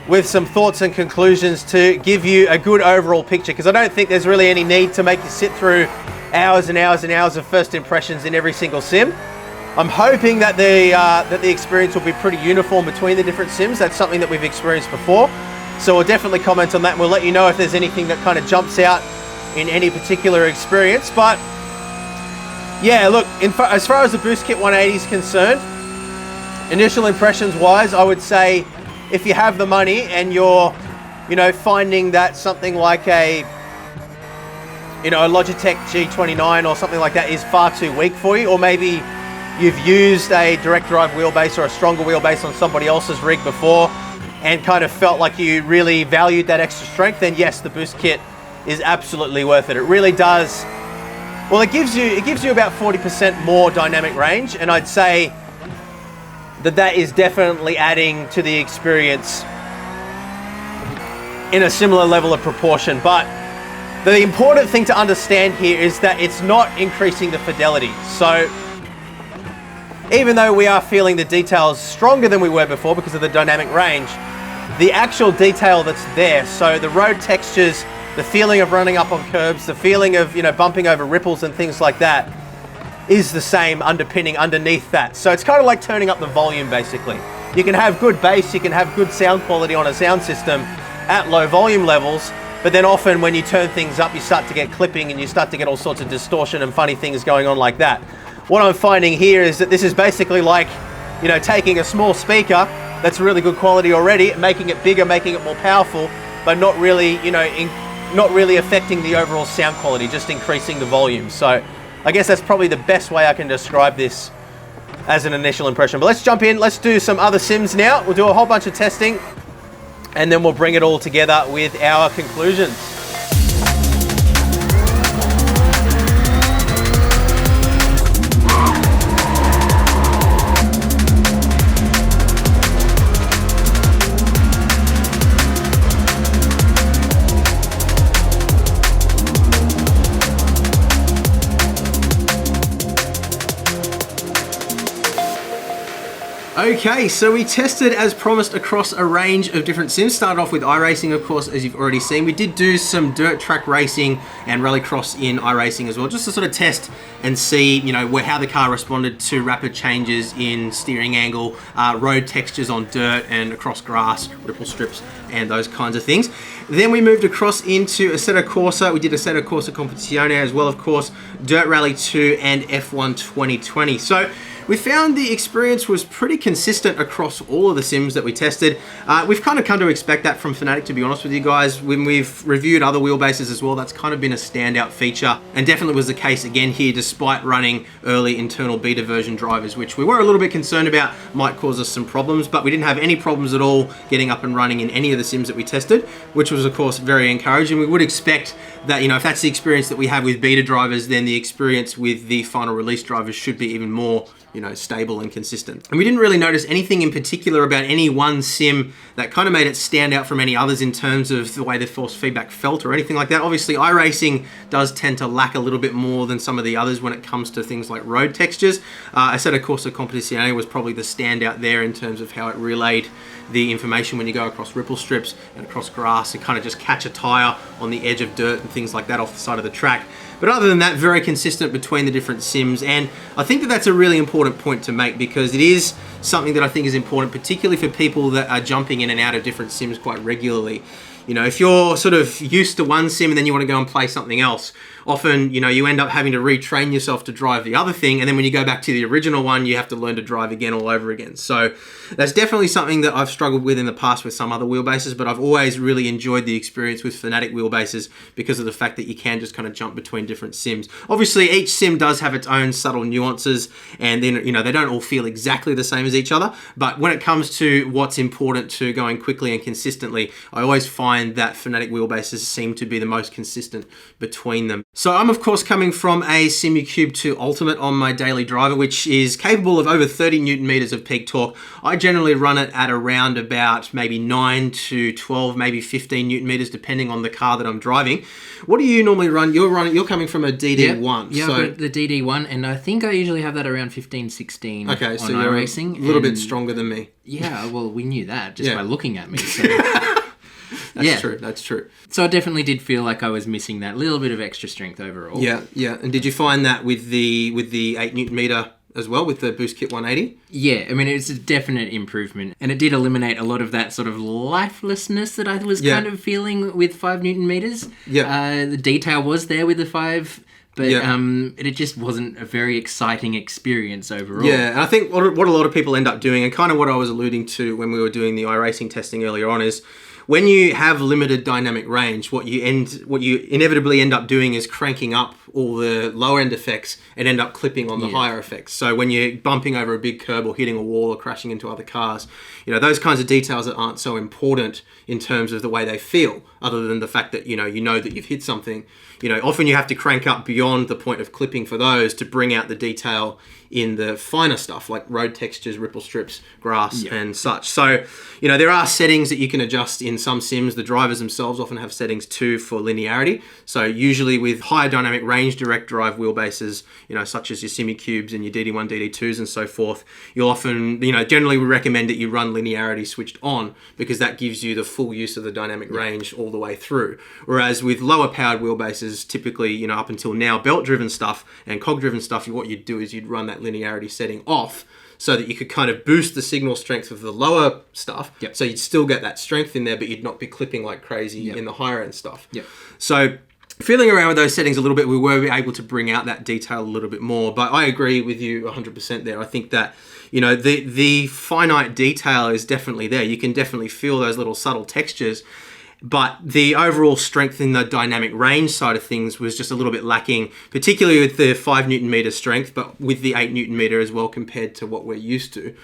with some thoughts and conclusions to give you a good overall picture. Because I don't think there's really any need to make you sit through hours and hours and hours of first impressions in every single sim. I'm hoping that the experience will be pretty uniform between the different sims. That's something that we've experienced before. So we'll definitely comment on that and we'll let you know if there's anything that kind of jumps out in any particular experience. But yeah, look, as far as the Boost Kit 180 is concerned, initial impressions wise, I would say if you have the money and you're, finding that something like a Logitech G29 or something like that is far too weak for you, or maybe you've used a direct drive wheelbase or a stronger wheelbase on somebody else's rig before and kind of felt like you really valued that extra strength, then yes, the Boost Kit is absolutely worth it. It really does. Well, it gives you about 40% more dynamic range, and I'd say that is definitely adding to the experience in a similar level of proportion. But the important thing to understand here is that it's not increasing the fidelity. So even though we are feeling the details stronger than we were before because of the dynamic range, the actual detail that's there, so the road textures, the feeling of running up on curbs, the feeling of bumping over ripples and things like that, is the same underpinning underneath that. So it's kind of like turning up the volume basically. You can have good bass, you can have good sound quality on a sound system at low volume levels, but then often when you turn things up, you start to get clipping and you start to get all sorts of distortion and funny things going on like that. What I'm finding here is that this is basically like, taking a small speaker that's really good quality already, making it bigger, making it more powerful, but not really, not really affecting the overall sound quality, just increasing the volume. So I guess that's probably the best way I can describe this as an initial impression. But let's jump in, let's do some other sims now. We'll do a whole bunch of testing and then we'll bring it all together with our conclusions. Okay, so we tested as promised across a range of different sims. Started off with iRacing, of course, as you've already seen. We did do some dirt track racing and rallycross in iRacing as well, just to sort of test and see, how the car responded to rapid changes in steering angle, road textures on dirt and across grass, ripple strips, and those kinds of things. Then we moved across into Assetto Corsa. We did Assetto Corsa Competizione as well, of course, Dirt Rally 2 and F1 2020. So we found the experience was pretty consistent across all of the sims that we tested. We've kind of come to expect that from Fanatec, to be honest with you guys. When we've reviewed other wheelbases as well, that's kind of been a standout feature, and definitely was the case again here, despite running early internal beta version drivers, which we were a little bit concerned about might cause us some problems, but we didn't have any problems at all getting up and running in any of the sims that we tested, which was of course very encouraging. We would expect that, if that's the experience that we have with beta drivers, then the experience with the final release drivers should be even more stable and consistent. And we didn't really notice anything in particular about any one sim that kind of made it stand out from any others in terms of the way the force feedback felt or anything like that. Obviously, iRacing does tend to lack a little bit more than some of the others when it comes to things like road textures. Assetto Corsa Competizione was probably the standout there in terms of how it relayed the information when you go across ripple strips and across grass and kind of just catch a tire on the edge of dirt and things like that off the side of the track. But other than that, very consistent between the different sims, and I think that that's a really important point to make, because it is something that I think is important, particularly for people that are jumping in and out of different sims quite regularly. You know, if you're sort of used to one sim and then you want to go and play something else, often, you know, you end up having to retrain yourself to drive the other thing. And then when you go back to the original one, you have to learn to drive again all over again. So that's definitely something that I've struggled with in the past with some other wheelbases, but I've always really enjoyed the experience with Fanatec wheelbases because of the fact that you can just kind of jump between different sims. Obviously, each sim does have its own subtle nuances, and then, you know, they don't all feel exactly the same as each other. But when it comes to what's important to going quickly and consistently, I always find that Fanatec wheelbases seem to be the most consistent between them. So I'm of course coming from a Simucube 2 Ultimate on my daily driver, which is capable of over 30 Newton meters of peak torque. I generally run it at around about maybe 9 to 12, maybe 15 Newton meters, depending on the car that I'm driving. What do you normally run? You're coming from a DD1. Yeah, so the DD1, and I think I usually have that around 15, 16 okay, so on you're iRacing. a little bit stronger than me. Yeah, well, we knew that just by looking at me. So. That's true. That's true. So I definitely did feel like I was missing that little bit of extra strength overall. Yeah, yeah. And did you find that with the 8 Newton meter as well, with the Boost Kit 180? Yeah, I mean, it's a definite improvement. And it did eliminate a lot of that sort of lifelessness that I was kind of feeling with 5 Newton meters. Yeah. The detail was there with the 5, but it just wasn't a very exciting experience overall. Yeah, and I think what a lot of people end up doing, and kind of what I was alluding to when we were doing the iRacing testing earlier on, is when you have limited dynamic range, what you inevitably end up doing is cranking up all the lower end effects and end up clipping on the higher effects. So when you're bumping over a big curb or hitting a wall or crashing into other cars, you know, those kinds of details that aren't so important in terms of the way they feel, other than the fact that, you know that you've hit something. You know, often you have to crank up beyond the point of clipping for those to bring out the detail in the finer stuff like road textures, ripple strips, grass and such. So, you know, there are settings that you can adjust in some sims. The drivers themselves often have settings too for linearity. So usually with higher dynamic range direct drive wheelbases, you know, such as your Simucubes and your DD1, DD2s and so forth, you'll often, you know, generally we recommend that you run linearity switched on because that gives you the full use of the dynamic range all the way through. Whereas with lower powered wheelbases, typically, you know, up until now, belt driven stuff and cog driven stuff, what you'd do is you'd run that linearity setting off so that you could kind of boost the signal strength of the lower stuff. So you'd still get that strength in there, but you'd not be clipping like crazy in the higher end stuff. So feeling around with those settings a little bit, we were able to bring out that detail a little bit more. But I agree with you 100% there. I think that, you know, the finite detail is definitely there. You can definitely feel those little subtle textures. But the overall strength in the dynamic range side of things was just a little bit lacking, particularly with the 5 Newton meter strength, but with the 8 Newton meter as well compared to what we're used to.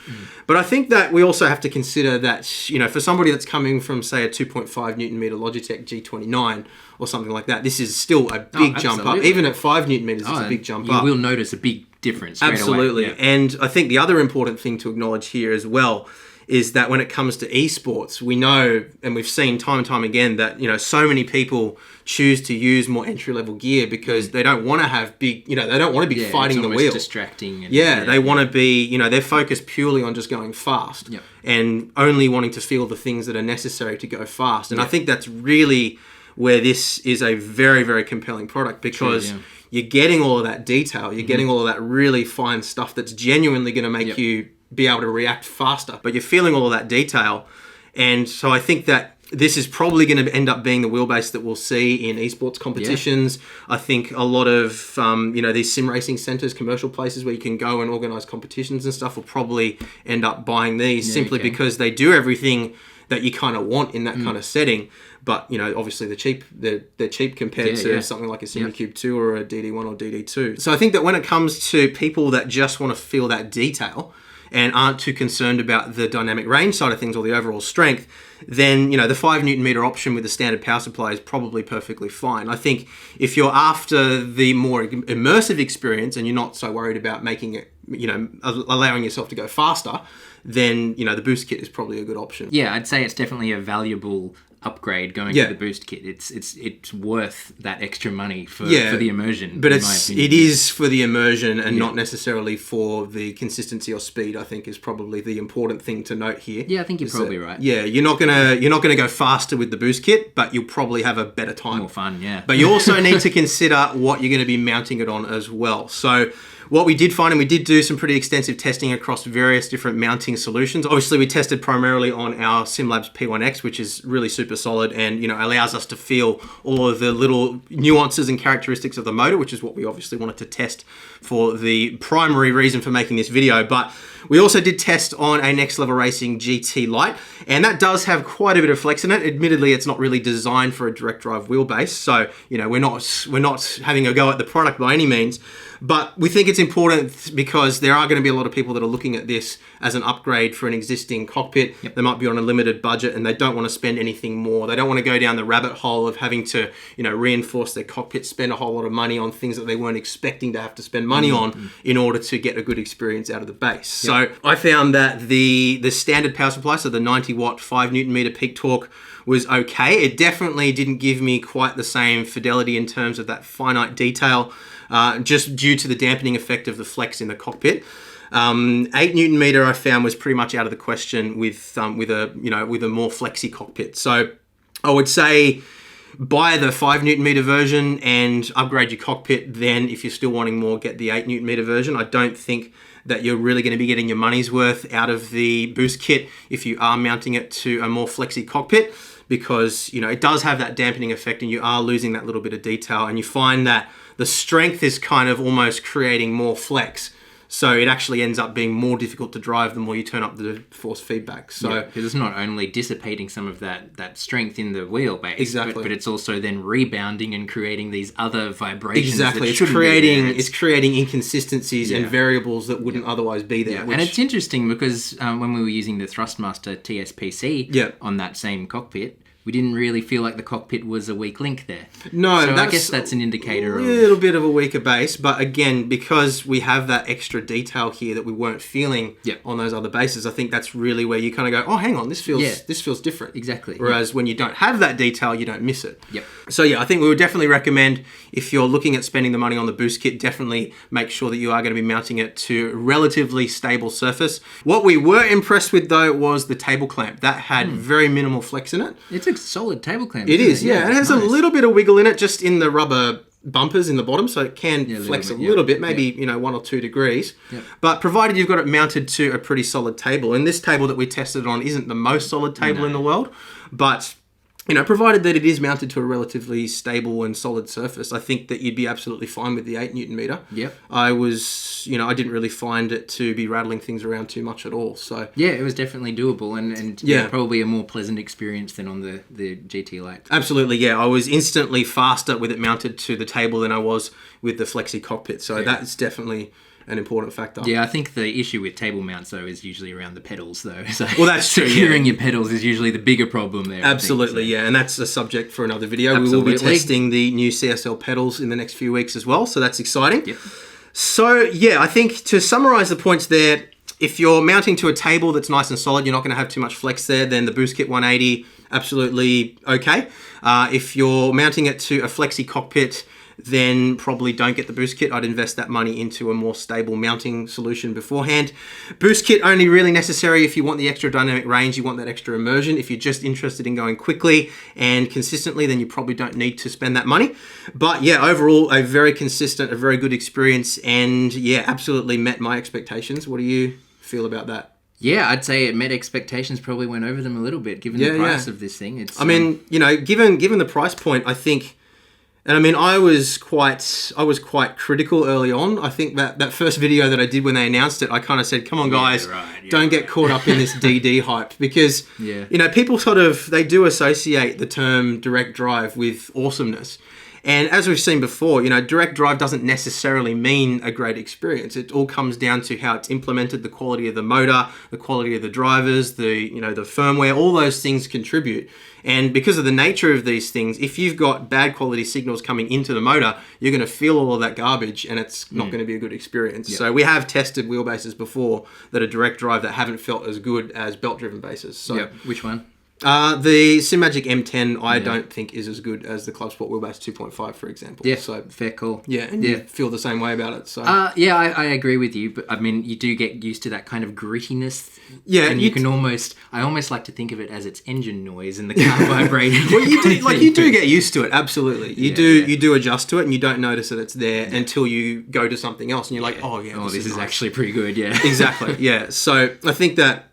But I think that we also have to consider that, you know, for somebody that's coming from, say, a 2.5 Newton meter Logitech G29 or something like that, this is still a big jump up. Even at 5 Newton meters, it's a big jump up. You will notice a big difference straight Absolutely. away. And I think the other important thing to acknowledge here as well is that when it comes to esports, we know, and we've seen time and time again, that, you know, so many people choose to use more entry-level gear because they don't want to have big, you know, they don't want to be fighting the wheel. Distracting. And, they want to be, you know, they're focused purely on just going fast and only wanting to feel the things that are necessary to go fast. And I think that's really where this is a very, very compelling product because you're getting all of that detail, you're getting all of that really fine stuff that's genuinely going to make you be able to react faster, but you're feeling all of that detail. And so I think that this is probably going to end up being the wheelbase that we'll see in esports competitions. I think a lot of, you know, these sim racing centers, commercial places where you can go and organize competitions and stuff will probably end up buying these simply because they do everything that you kind of want in that kind of setting. But, you know, obviously they're cheap compared to something like a Simucube 2 or a DD1 or DD2. So I think that when it comes to people that just want to feel that detail and aren't too concerned about the dynamic range side of things or the overall strength, then, you know, the 5 Newton meter option with the standard power supply is probably perfectly fine. I think if you're after the more immersive experience and you're not so worried about making it, you know, allowing yourself to go faster, then, you know, the Boost Kit is probably a good option. Yeah, I'd say it's definitely a valuable upgrade going to the Boost Kit. It's worth that extra money for the immersion. But it is for the immersion and not necessarily for the consistency or speed. I think is probably the important thing to note here. Yeah, I think you're probably right. Yeah, you're not gonna go faster with the Boost Kit, but you'll probably have a better time. More fun, yeah. But you also need to consider what you're going to be mounting it on as well. So what we did find, and we did do some pretty extensive testing across various different mounting solutions. Obviously, we tested primarily on our SimLabs P1X, which is really super solid and, you know, allows us to feel all of the little nuances and characteristics of the motor, which is what we obviously wanted to test for the primary reason for making this video. But we also did test on a Next Level Racing GT Lite, and that does have quite a bit of flex in it. Admittedly, it's not really designed for a direct drive wheelbase, so, you know, we're not having a go at the product by any means. But we think it's important because there are going to be a lot of people that are looking at this as an upgrade for an existing cockpit. They might be on a limited budget and they don't want to spend anything more. They don't want to go down the rabbit hole of having to, you know, reinforce their cockpit, spend a whole lot of money on things that they weren't expecting to have to spend money on in order to get a good experience out of the base. So I found that the standard power supply, so the 90 watt, 5 Newton meter peak torque, was okay. It definitely didn't give me quite the same fidelity in terms of that finite detail, just due to the dampening effect of the flex in the cockpit. 8 Newton meter I found was pretty much out of the question with a more flexy cockpit. So I would say buy the 5 Newton meter version and upgrade your cockpit. Then if you're still wanting more, get the 8 Newton meter version. I don't think that you're really going to be getting your money's worth out of the boost kit if you are mounting it to a more flexy cockpit, because, you know, it does have that dampening effect and you are losing that little bit of detail, and you find that the strength is kind of almost creating more flex. So it actually ends up being more difficult to drive the more you turn up the force feedback. So because it's not only dissipating some of that strength in the wheelbase, exactly, but it's also then rebounding and creating these other vibrations. Exactly, it's creating inconsistencies and variables that wouldn't otherwise be there. And it's interesting because when we were using the Thrustmaster TSPC on that same cockpit, we didn't really feel like the cockpit was a weak link there. No, so I guess that's an indicator of a little bit of a weaker base. But again, because we have that extra detail here that we weren't feeling on those other bases, I think that's really where you kind of go, oh, hang on, this feels different. Exactly. Whereas when you don't have that detail, you don't miss it. Yep. So yeah, I think we would definitely recommend, if you're looking at spending the money on the boost kit, definitely make sure that you are going to be mounting it to a relatively stable surface. What we were impressed with though was the table clamp. That had very minimal flex in it. It's a solid table clamp. It is, yeah. It has a little bit of wiggle in it, just in the rubber bumpers in the bottom, so it can flex a little bit, maybe 1 or 2 degrees. But provided you've got it mounted to a pretty solid table, and this table that we tested on isn't the most solid table in the world, but you know, provided that it is mounted to a relatively stable and solid surface, I think that you'd be absolutely fine with the 8 Newton meter. Yep. I didn't really find it to be rattling things around too much at all. So yeah, it was definitely doable and probably a more pleasant experience than on the GT Lite. Absolutely, yeah. I was instantly faster with it mounted to the table than I was with the flexi cockpit. So that's definitely an important factor. Yeah, I think the issue with table mounts though is usually around the pedals though. So well, that's true. Securing your pedals is usually the bigger problem there. Absolutely, yeah, and that's a subject for another video. We will be testing the new CSL pedals in the next few weeks as well, so that's exciting. Yep. So yeah, I think to summarize the points there, if you're mounting to a table that's nice and solid, you're not going to have too much flex there, then the Boost Kit 180, absolutely okay. If you're mounting it to a flexi cockpit, then probably don't get the boost kit. I'd invest that money into a more stable mounting solution beforehand. Boost kit only really necessary if you want the extra dynamic range, you want that extra immersion. If you're just interested in going quickly and consistently, then you probably don't need to spend that money. But yeah, overall, a very consistent, a very good experience, and yeah, absolutely met my expectations. What do you feel about that? Yeah, I'd say it met expectations, probably went over them a little bit, given the price of this thing. I mean, you know, given the price point, I think. And I mean, I was quite critical early on. I think that first video that I did when they announced it, I kind of said, come on guys, don't get caught up in this DD hype, because, you know, people they do associate the term direct drive with awesomeness. And as we've seen before, you know, direct drive doesn't necessarily mean a great experience. It all comes down to how it's implemented, the quality of the motor, the quality of the drivers, the firmware, all those things contribute. And because of the nature of these things, if you've got bad quality signals coming into the motor, you're going to feel all of that garbage and it's not going to be a good experience. Yep. So we have tested wheelbases before that are direct drive that haven't felt as good as belt-driven bases. So Which one? The SimMagic M10 I don't think is as good as the Club Sport Wheelbase 2.5, for example. Yeah, so fair call. Yeah, and you feel the same way about it. So yeah, I agree with you, but I mean, you do get used to that kind of grittiness. Yeah, and I almost like to think of it as its engine noise and the car vibrating. Well, you do get used to it. Absolutely, you do adjust to it, and you don't notice that it's there until you go to something else, and you're like, oh yeah, this is nice. actually pretty good. Yeah, exactly. Yeah, so I think that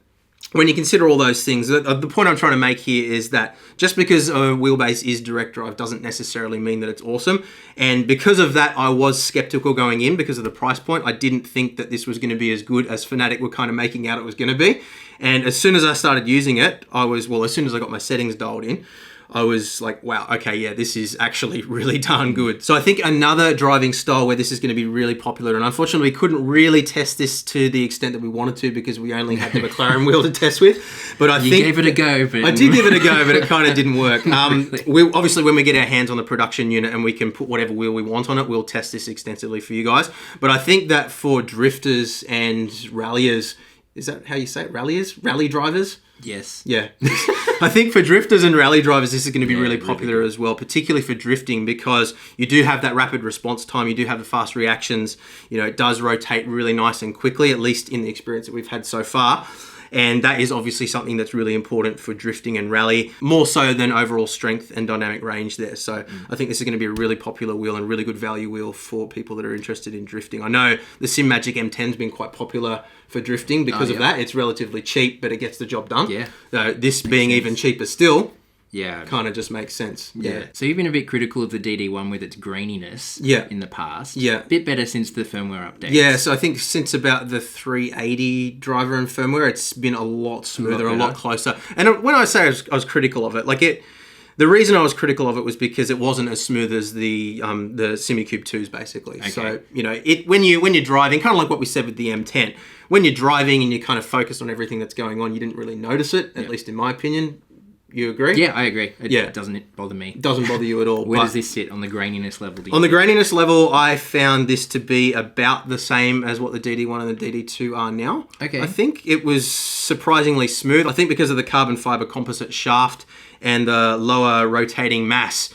when you consider all those things, the point I'm trying to make here is that just because a wheelbase is direct drive doesn't necessarily mean that it's awesome. And because of that, I was skeptical going in because of the price point. I didn't think that this was going to be as good as Fanatec were kind of making out it was going to be. And as soon as I started using it, as soon as I got my settings dialed in, I was like, wow, okay, yeah, this is actually really darn good. So I think another driving style where this is going to be really popular, and unfortunately we couldn't really test this to the extent that we wanted to because we only had the McLaren wheel to test with. But I gave it a go. But I did give it a go, but it kind of didn't work. We obviously, when we get our hands on the production unit and we can put whatever wheel we want on it, we'll test this extensively for you guys. But I think that for drifters and ralliers, is that how you say it? Rally drivers? Yes. Yeah. I think for drifters and rally drivers, this is going to be really popular as well, particularly for drifting because you do have that rapid response time. You do have the fast reactions. It does rotate really nice and quickly, at least in the experience that we've had so far. And that is obviously something that's really important for drifting and rally, more so than overall strength and dynamic range there. So I think this is going to be a really popular wheel and really good value wheel for people that are interested in drifting. I know the SimMagic M10's been quite popular for drifting because of that. It's relatively cheap, but it gets the job done. Yeah. This being even cheaper still, yeah, kind of just makes sense. Yeah. So you've been a bit critical of the DD1 with its graininess in the past. Yeah. Bit better since the firmware updates. Yeah, so I think since about the 380 driver and firmware, it's been a lot smoother, a lot closer. And when I say I was critical of it, the reason I was critical of it was because it wasn't as smooth as the SimiCube 2s, basically. Okay. So, when you're driving, kind of like what we said with the M10, when you're driving and you're kind of focused on everything that's going on, you didn't really notice it, at least in my opinion. You agree? Yeah, I agree. It doesn't bother me. It doesn't bother you at all. Where does this sit on the graininess level? On the graininess level, I found this to be about the same as what the DD1 and the DD2 are now. Okay. I think it was surprisingly smooth. I think because of the carbon fiber composite shaft and the lower rotating mass,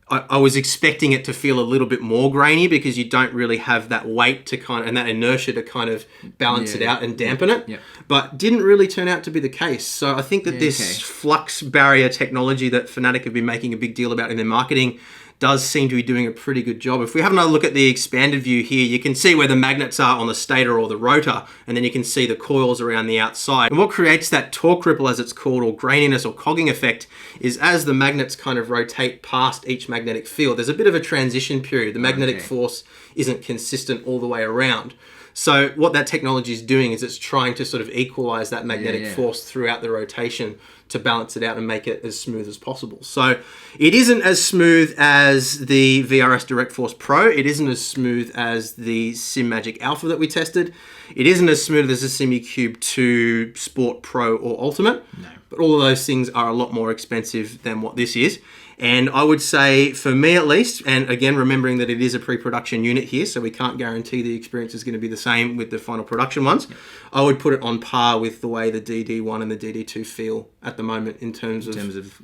I was expecting it to feel a little bit more grainy because you don't really have that weight to and that inertia to kind of balance it out and dampen it. Yeah. But didn't really turn out to be the case. So I think that this flux barrier technology that Fanatec have been making a big deal about in their marketing does seem to be doing a pretty good job. If we have another look at the expanded view here, you can see where the magnets are on the stator or the rotor, and then you can see the coils around the outside. And what creates that torque ripple, as it's called, or graininess or cogging effect, is as the magnets kind of rotate past each magnetic field, there's a bit of a transition period. The magnetic force isn't consistent all the way around. So what that technology is doing is it's trying to sort of equalize that magnetic force throughout the rotation to balance it out and make it as smooth as possible. So it isn't as smooth as the VRS Direct Force Pro. It isn't as smooth as the SimMagic Alpha that we tested. It isn't as smooth as the SimiCube 2 Sport Pro or Ultimate. No. But all of those things are a lot more expensive than what this is. And I would say, for me at least, and again, remembering that it is a pre-production unit here, so we can't guarantee the experience is going to be the same with the final production ones, I would put it on par with the way the DD1 and the DD2 feel at the moment in terms of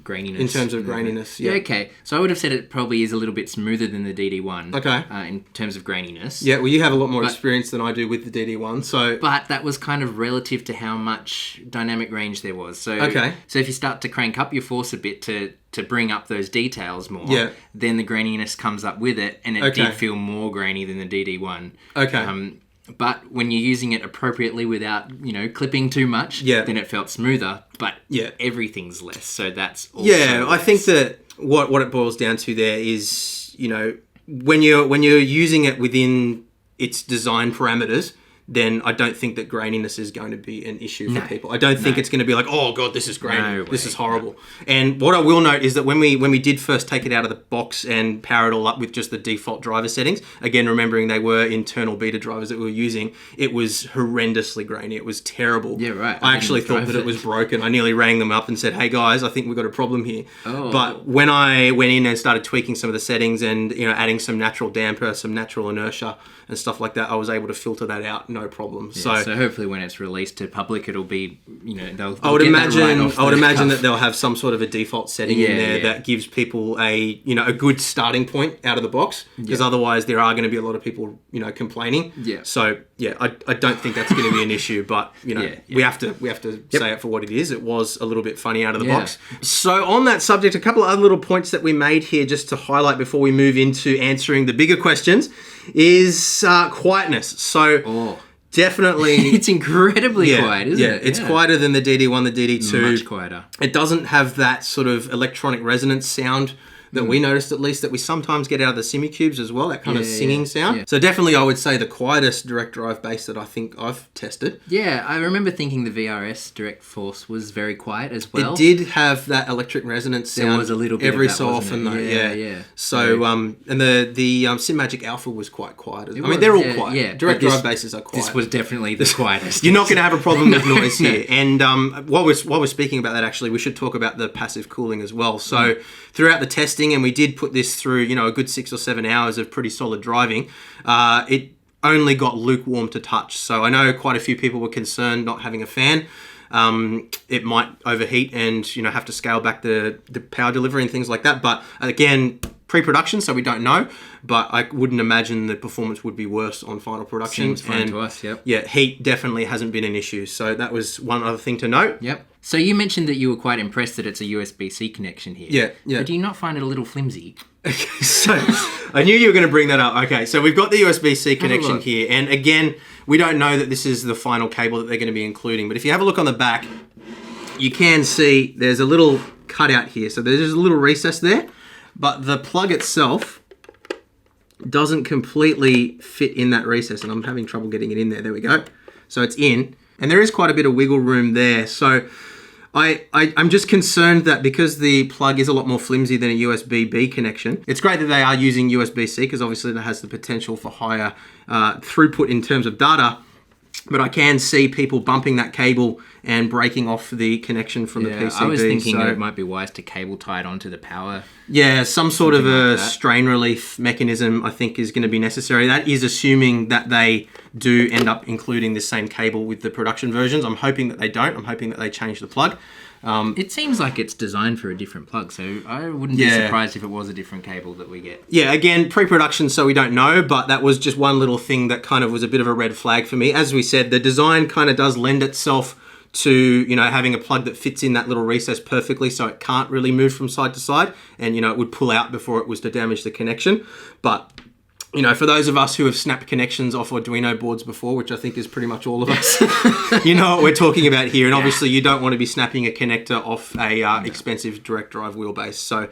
graininess. In terms of graininess, yeah. Okay, so I would have said it probably is a little bit smoother than the DD1. Okay. In terms of graininess. Yeah, well, you have a lot more experience than I do with the DD1, so... But that was kind of relative to how much dynamic range there was. So, so if you start to crank up your force a bit to bring up those details more, then the graininess comes up with it, and it did feel more grainy than the DD1. Okay. But when you're using it appropriately without, clipping too much, then it felt smoother, but everything's less, so that's also less. I think that what it boils down to there is, when you're using it within its design parameters, then I don't think that graininess is going to be an issue for people. I don't think it's going to be like, oh god, this is grainy, this is horrible. And what I will note is that when we did first take it out of the box and power it all up with just the default driver settings, again remembering they were internal beta drivers that we were using, it was horrendously grainy. It was terrible. Yeah, right. I actually thought that it was broken. I nearly rang them up and said, hey guys, I think we've got a problem here. But when I went in and started tweaking some of the settings and adding some natural damper, some natural inertia and stuff like that, I was able to filter that out no no problem. Yeah, so hopefully when it's released to public, it'll be, they'll I would get imagine that right off I would the imagine cuff. that they'll have some sort of a default setting in there that gives people a good starting point out of the box, because otherwise there are going to be a lot of people complaining. Yeah. So I don't think that's going to be an issue, but we have to say it for what it is. It was a little bit funny out of the box. So on that subject, a couple of other little points that we made here just to highlight before we move into answering the bigger questions is quietness. So definitely it's incredibly quiet, isn't it? It's quieter than the DD1, the DD2. Much quieter. It doesn't have that sort of electronic resonance sound that we noticed, at least, that we sometimes get out of the Simicubes as well, that kind of singing sound. Yeah. So definitely I would say the quietest direct drive bass that I think I've tested. Yeah, I remember thinking the VRS Direct Force was very quiet as well. It did have that electric resonance sound. There was a little bit every of that, so wasn't often, it? though. Yeah. So, and the Simagic Alpha was quite quiet. I mean, they're all quiet. Yeah, direct drive basses are quiet. This was definitely the quietest. You're not going to have a problem with noise here. And while we're speaking about that, actually, we should talk about the passive cooling as well. So throughout the testing, and we did put this through, a good 6 or 7 hours of pretty solid driving, it only got lukewarm to touch. So I know quite a few people were concerned not having a fan. It might overheat and, have to scale back the power delivery and things like that. But again, pre-production, so we don't know. But I wouldn't imagine the performance would be worse on final production. Seems fine to us, yep. Yeah, heat definitely hasn't been an issue. So that was one other thing to note. Yep. So you mentioned that you were quite impressed that it's a USB-C connection here. Yeah. But do you not find it a little flimsy? So I knew you were going to bring that up. Okay, so we've got the USB-C connection here. And again, we don't know that this is the final cable that they're going to be including. But if you have a look on the back, you can see there's a little cutout here. So there's just a little recess there. But the plug itself doesn't completely fit in that recess. And I'm having trouble getting it in there. There we go. So it's in. And there is quite a bit of wiggle room there. So I'm just concerned that because the plug is a lot more flimsy than a USB-B connection, it's great that they are using USB-C because obviously that has the potential for higher throughput in terms of data. But I can see people bumping that cable and breaking off the connection from the PCB. I was thinking that it might be wise to cable tie it onto the power. Yeah, some sort of a strain relief mechanism I think is going to be necessary. That is assuming that they do end up including this same cable with the production versions. I'm hoping that they don't. I'm hoping that they change the plug. It seems like it's designed for a different plug, so I wouldn't be surprised if it was a different cable that we get. Yeah, again, pre-production, so we don't know, but that was just one little thing that kind of was a bit of a red flag for me. As we said, the design kind of does lend itself to, having a plug that fits in that little recess perfectly, so it can't really move from side to side, and, it would pull out before it was to damage the connection. But for those of us who have snapped connections off Arduino boards before, which I think is pretty much all of us, you know what we're talking about here. And obviously you don't want to be snapping a connector off a expensive direct drive wheelbase. So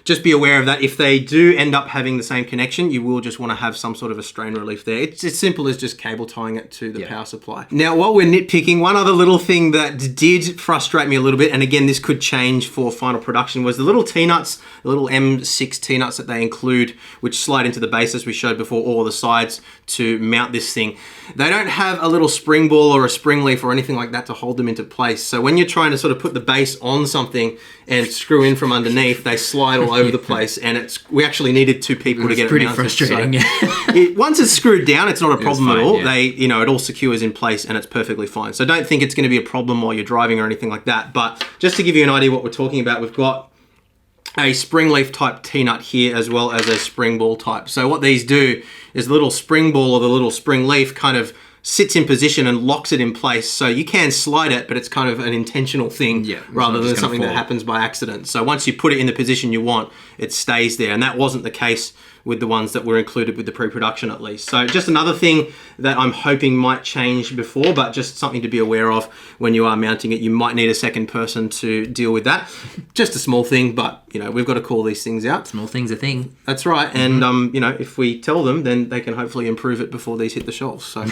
just be aware of that. If they do end up having the same connection, you will just want to have some sort of a strain relief there. It's as simple as just cable tying it to the power supply. Now, while we're nitpicking, one other little thing that did frustrate me a little bit, and again, this could change for final production, was the little T-nuts, the little M6 T-nuts that they include, which slide into the base as we showed before, all the sides to mount this thing. They don't have a little spring ball or a spring leaf or anything like that to hold them into place. So when you're trying to sort of put the base on something and screw in from underneath, they slide all over the place, and we actually needed two people to get it mounted. It's pretty frustrating. So once it's screwed down, it's not a problem at all. They, it all secures in place and it's perfectly fine. So don't think it's going to be a problem while you're driving or anything like that. But just to give you an idea what we're talking about, we've got a spring leaf type T-nut here as well as a spring ball type. So what these do is the little spring ball or the little spring leaf kind of sits in position and locks it in place. So you can slide it, but it's kind of an intentional thing rather than something that happens by accident. So once you put it in the position you want, it stays there. And that wasn't the case with the ones that were included with the pre-production at least. So just another thing that I'm hoping might change before, but just something to be aware of when you are mounting it. You might need a second person to deal with that. Just a small thing, but we've got to call these things out. Small thing's a thing. That's right. And if we tell them, then they can hopefully improve it before these hit the shelves. So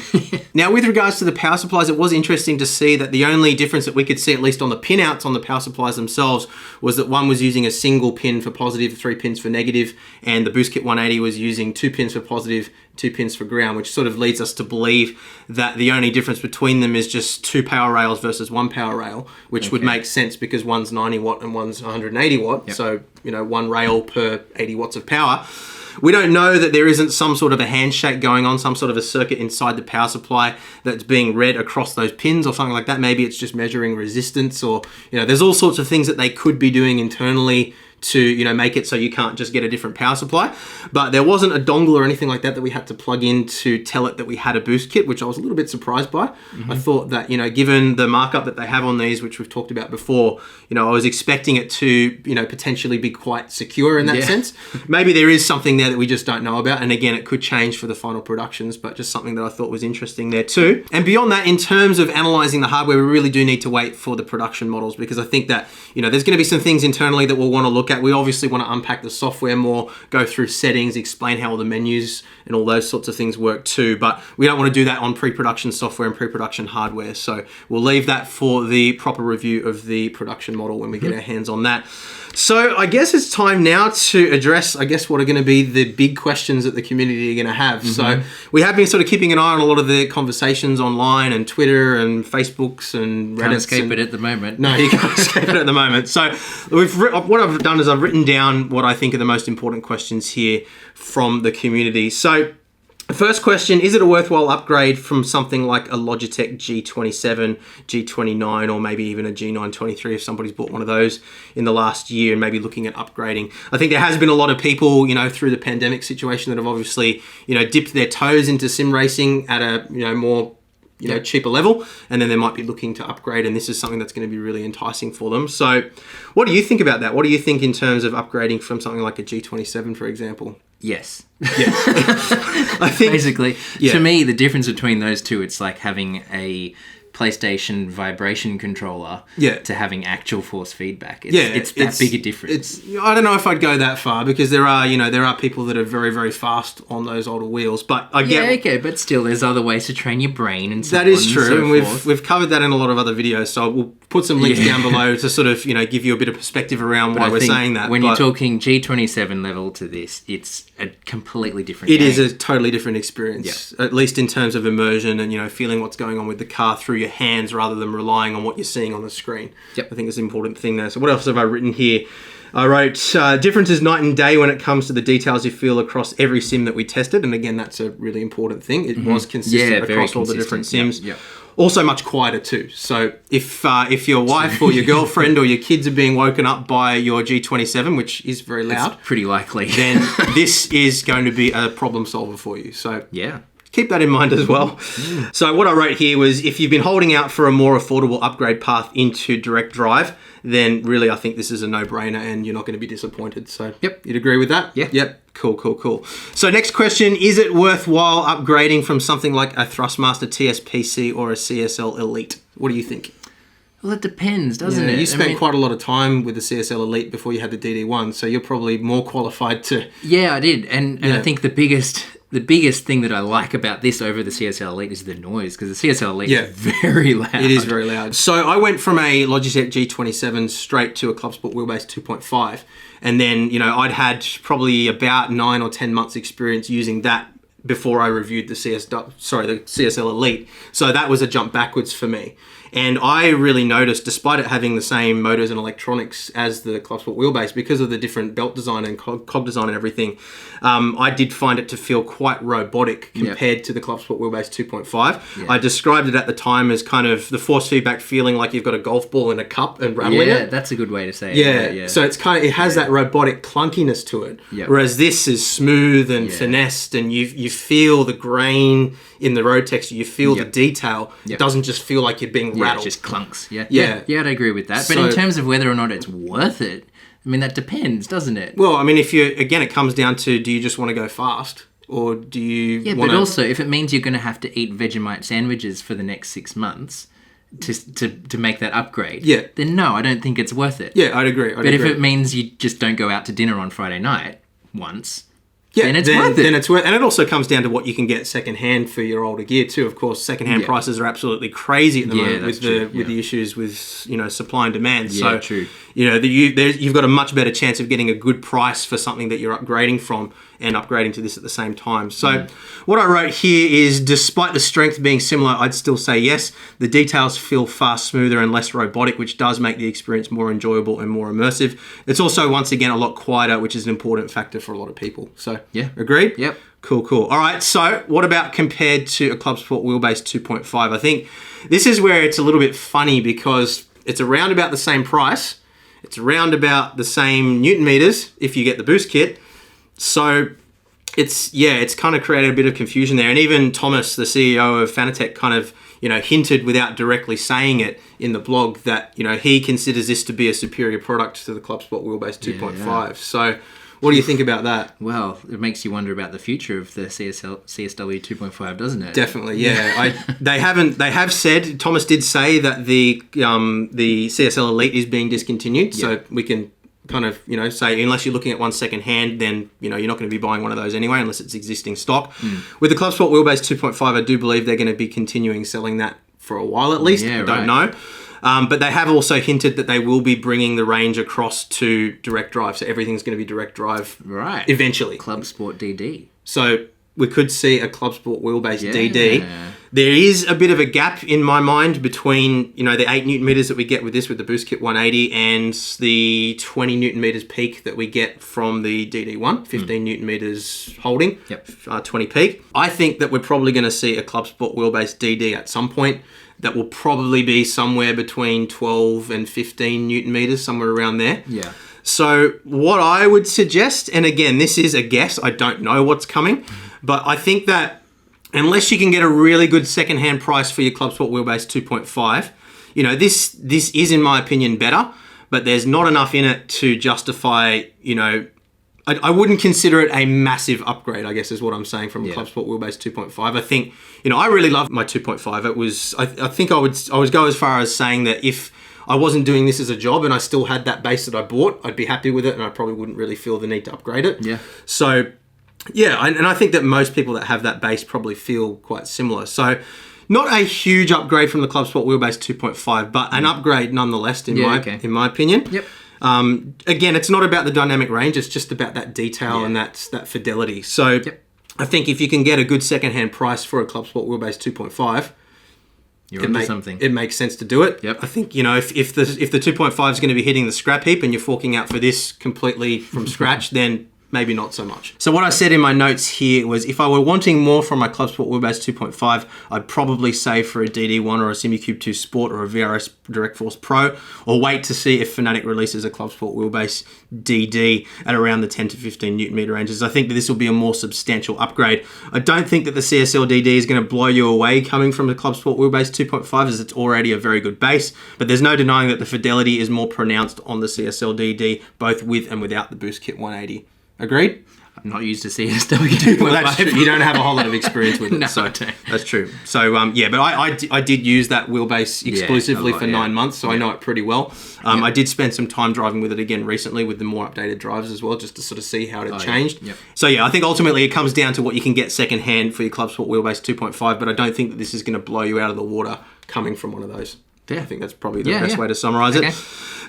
now with regards to the power supplies, it was interesting to see that the only difference that we could see, at least on the pinouts on the power supplies themselves, was that one was using a single pin for positive, 3 pins for negative, and the BoostKit 180 was using 2 pins for positive, 2 pins for ground, which sort of leads us to believe that the only difference between them is just 2 power rails versus 1 power rail, which would make sense because one's 90 watt and one's 180 watt. So, 1 rail per 80 watts of power. We don't know that there isn't some sort of a handshake going on, some sort of a circuit inside the power supply that's being read across those pins or something like that. Maybe it's just measuring resistance, or, there's all sorts of things that they could be doing internally to, make it so you can't just get a different power supply. But there wasn't a dongle or anything like that we had to plug in to tell it that we had a boost kit, which I was a little bit surprised by. I thought that, given the markup that they have on these, which we've talked about before, I was expecting it to, potentially be quite secure in that sense. Maybe there is something there that we just don't know about. And again, it could change for the final productions, but just something that I thought was interesting there too. And beyond that, in terms of analyzing the hardware, we really do need to wait for the production models, because I think that, there's going to be some things internally that we'll want to look at. We obviously want to unpack the software more, go through settings, explain how all the menus and all those sorts of things work too. But we don't want to do that on pre-production software and pre-production hardware. So we'll leave that for the proper review of the production model when we get our hands on that. So I guess it's time now to address, what are going to be the big questions that the community are going to have. So we have been sort of keeping an eye on a lot of the conversations online and Twitter and Facebooks and Reddit. Can't escape it at the moment. No, you can't escape it at the moment. So what I've done is I've written down what I think are the most important questions here from the community. So the first question, is it a worthwhile upgrade from something like a Logitech G27, G29, or maybe even a G923 if somebody's bought one of those in the last year and maybe looking at upgrading? I think there has been a lot of people, through the pandemic situation that have obviously, dipped their toes into sim racing at a, more cheaper level, and then they might be looking to upgrade, and this is something that's going to be really enticing for them. So what do you think about that? What do you think in terms of upgrading from something like a G27, for example? Yes. Yeah. I think basically, to me, the difference between those two, it's like having a PlayStation vibration controller to having actual force feedback. It's that big a difference. I don't know if I'd go that far, because there are people that are very, very fast on those older wheels. But I get but still, there's other ways to train your brain and so that is on true, and and we've covered that in a lot of other videos. So we'll put some links down below to sort of give you a bit of perspective around why we're saying that. When you're talking G27 level to this, it's a completely different. It is a totally different experience, at least in terms of immersion and feeling what's going on with the car through your hands rather than relying on what you're seeing on the screen. I think it's an important thing there. So what else have I written here? I wrote, difference is night and day when it comes to the details you feel across every sim that we tested. And again, that's a really important thing. It was consistent across all the different sims. Also much quieter too. So if your wife or your girlfriend or your kids are being woken up by your G27, which is very loud, it's pretty likely, then this is going to be a problem solver for you. So keep that in mind as well. So what I wrote here was, if you've been holding out for a more affordable upgrade path into direct drive, then really I think this is a no-brainer and you're not going to be disappointed. So you'd agree with that? Yep. Cool. So next question, is it worthwhile upgrading from something like a Thrustmaster TSPC or a CSL Elite? What do you think? Well, it depends, doesn't it? You spent quite a lot of time with the CSL Elite before you had the DD1, so you're probably more qualified to... Yeah, I did. And I think the biggest thing that I like about this over the CSL Elite is the noise, because the CSL Elite is very loud. It is very loud. So I went from a Logitech G27 straight to a Club Sport Wheelbase 2.5. And then, I'd had probably about 9 or 10 months experience using that before I reviewed the CSL Elite. So that was a jump backwards for me. And I really noticed, despite it having the same motors and electronics as the Club Sport Wheelbase, because of the different belt design and cog design and everything, I did find it to feel quite robotic compared to the Club Sport Wheelbase 2.5. I described it at the time as kind of the force feedback feeling like you've got a golf ball in a cup and rattling it. Yeah, that's a good way to say it. Yeah. So it's it has that robotic clunkiness to it, whereas this is smooth and finessed, and you feel the grain in the road texture, you feel the detail. It doesn't just feel like you're being rattled. It just clunks. Yeah, I'd agree with that. But in terms of whether or not it's worth it, I mean, that depends, doesn't it? Well, I mean, it comes down to, do you just want to go fast? Or do you want to... but also, if it means you're going to have to eat Vegemite sandwiches for the next 6 months to make that upgrade, then no, I don't think it's worth it. Yeah, I'd agree. But if it means you just don't go out to dinner on Friday night once... then it's worth it. Then it's worth, and it also comes down to what you can get secondhand for your older gear too. Of course, secondhand prices are absolutely crazy at the moment with the issues with supply and demand. So true. you've got a much better chance of getting a good price for something that you're upgrading from and upgrading to this at the same time. So what I wrote here is, despite the strength being similar, I'd still say yes. The details feel far smoother and less robotic, which does make the experience more enjoyable and more immersive. It's also, once again, a lot quieter, which is an important factor for a lot of people. So yeah, agreed? Yep. Cool. All right, so what about compared to a Club Sport Wheelbase 2.5? I think this is where it's a little bit funny because it's around about the same price. It's around about the same Newton meters if you get the boost kit. So it's kind of created a bit of confusion there. And even Thomas, the CEO of Fanatec, kind of, hinted without directly saying it in the blog that, he considers this to be a superior product to the Club Sport Wheelbase 2.5. Yeah. So what do you think about that? Well, it makes you wonder about the future of the CSW 2.5, doesn't it? Definitely, yeah. They have said, Thomas did say that the CSL Elite is being discontinued, so we can kind of, say, unless you're looking at one second hand, then, you're not going to be buying one of those anyway, unless it's existing stock. With the Club Sport Wheelbase 2.5, I do believe they're going to be continuing selling that for a while at least. I don't know. But they have also hinted that they will be bringing the range across to direct drive. So everything's going to be direct drive eventually. Club Sport DD. So we could see a Club Sport Wheelbase DD. There is a bit of a gap in my mind between, the 8 Newton meters that we get with this, with the Boost Kit 180, and the 20 Newton meters peak that we get from the DD1, 15 Newton meters holding, 20 peak. I think that we're probably going to see a Club Sport Wheelbase DD at some point. That will probably be somewhere between 12 and 15 Newton meters, somewhere around there. Yeah. So what I would suggest, and again, this is a guess, I don't know what's coming, but I think that unless you can get a really good second-hand price for your Club Sport Wheelbase 2.5, this is, in my opinion, better, but there's not enough in it to justify, I wouldn't consider it a massive upgrade, I guess is what I'm saying, from Club Sport Wheelbase 2.5. I think, I really love my 2.5. It was, I think I would go as far as saying that if I wasn't doing this as a job and I still had that base that I bought, I'd be happy with it and I probably wouldn't really feel the need to upgrade it. Yeah. So, and I think that most people that have that base probably feel quite similar. So, not a huge upgrade from the Club Sport Wheelbase 2.5, but an upgrade nonetheless, in my opinion. Yep. Again, it's not about the dynamic range, it's just about that detail and that fidelity. So I think if you can get a good second-hand price for a Club Sport Wheelbase 2.5, you're onto something. It makes sense to do it. Yep. I think, if the 2.5 is going to be hitting the scrap heap and you're forking out for this completely from scratch, then maybe not so much. So what I said in my notes here was, if I were wanting more from my Club Sport Wheelbase 2.5, I'd probably say for a DD1 or a SimuCube 2 Sport or a VRS Direct Force Pro, or wait to see if Fanatec releases a Club Sport Wheelbase DD at around the 10 to 15 Newton meter ranges. I think that this will be a more substantial upgrade. I don't think that the CSL DD is going to blow you away coming from the Club Sport Wheelbase 2.5, as it's already a very good base, but there's no denying that the fidelity is more pronounced on the CSL DD, both with and without the Boost Kit 180. Agreed? I'm not used to CSW 2.5. Well, that's true. You don't have a whole lot of experience with it. No, so I don't. That's true. So, but I did use that wheelbase exclusively for 9 months, so I know it pretty well. I did spend some time driving with it again recently with the more updated drives as well, just to sort of see how it had changed. Yep. So, I think ultimately it comes down to what you can get secondhand for your Club Sport Wheelbase 2.5, but I don't think that this is going to blow you out of the water coming from one of those. Yeah. I think that's probably the best way to summarize it.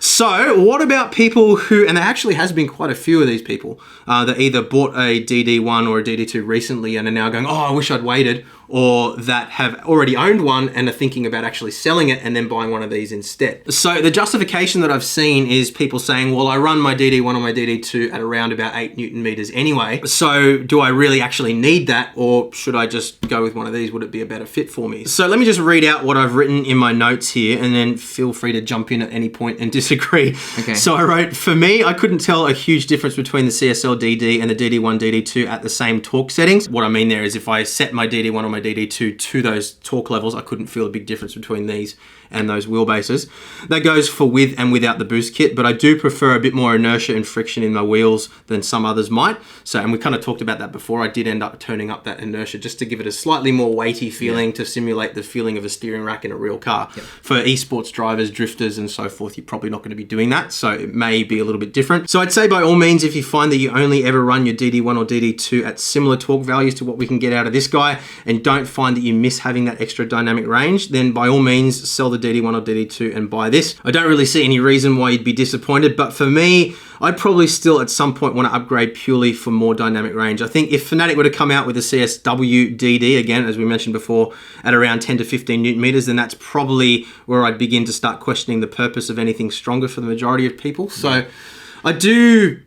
So, what about people who, and there actually has been quite a few of these people, that either bought a DD1 or a DD2 recently and are now going, I wish I'd waited, or that have already owned one and are thinking about actually selling it and then buying one of these instead. So, the justification that I've seen is people saying, well, I run my DD1 or my DD2 at around about 8 Newton meters anyway, so do I really actually need that, or should I just go with one of these? Would it be a better fit for me? So, let me just read out what I've written in my notes here, and then feel free to jump in at any point and disagree. Okay. So I wrote, for me, I couldn't tell a huge difference between the CSL DD and the DD1, DD2 at the same torque settings. What I mean there is if I set my DD1 or my DD2 to those torque levels, I couldn't feel a big difference between these and those wheelbases. That goes for with and without the boost kit, but I do prefer a bit more inertia and friction in my wheels than some others might. So, and we kind of talked about that before, I did end up turning up that inertia just to give it a slightly more weighty feeling to simulate the feeling of a steering rack in a real car. For esports drivers, drifters and so forth, you're probably not going to be doing that. So it may be a little bit different. So I'd say by all means, if you find that you only ever run your DD1 or DD2 at similar torque values to what we can get out of this guy, and don't find that you miss having that extra dynamic range, then by all means, sell the DD1 or DD2 and buy this. I don't really see any reason why you'd be disappointed, but for me, I'd probably still at some point want to upgrade purely for more dynamic range. I think if Fanatec were to come out with a CSW DD, again, as we mentioned before, at around 10 to 15 Newton meters, then that's probably where I'd begin to start questioning the purpose of anything stronger for the majority of people. So I do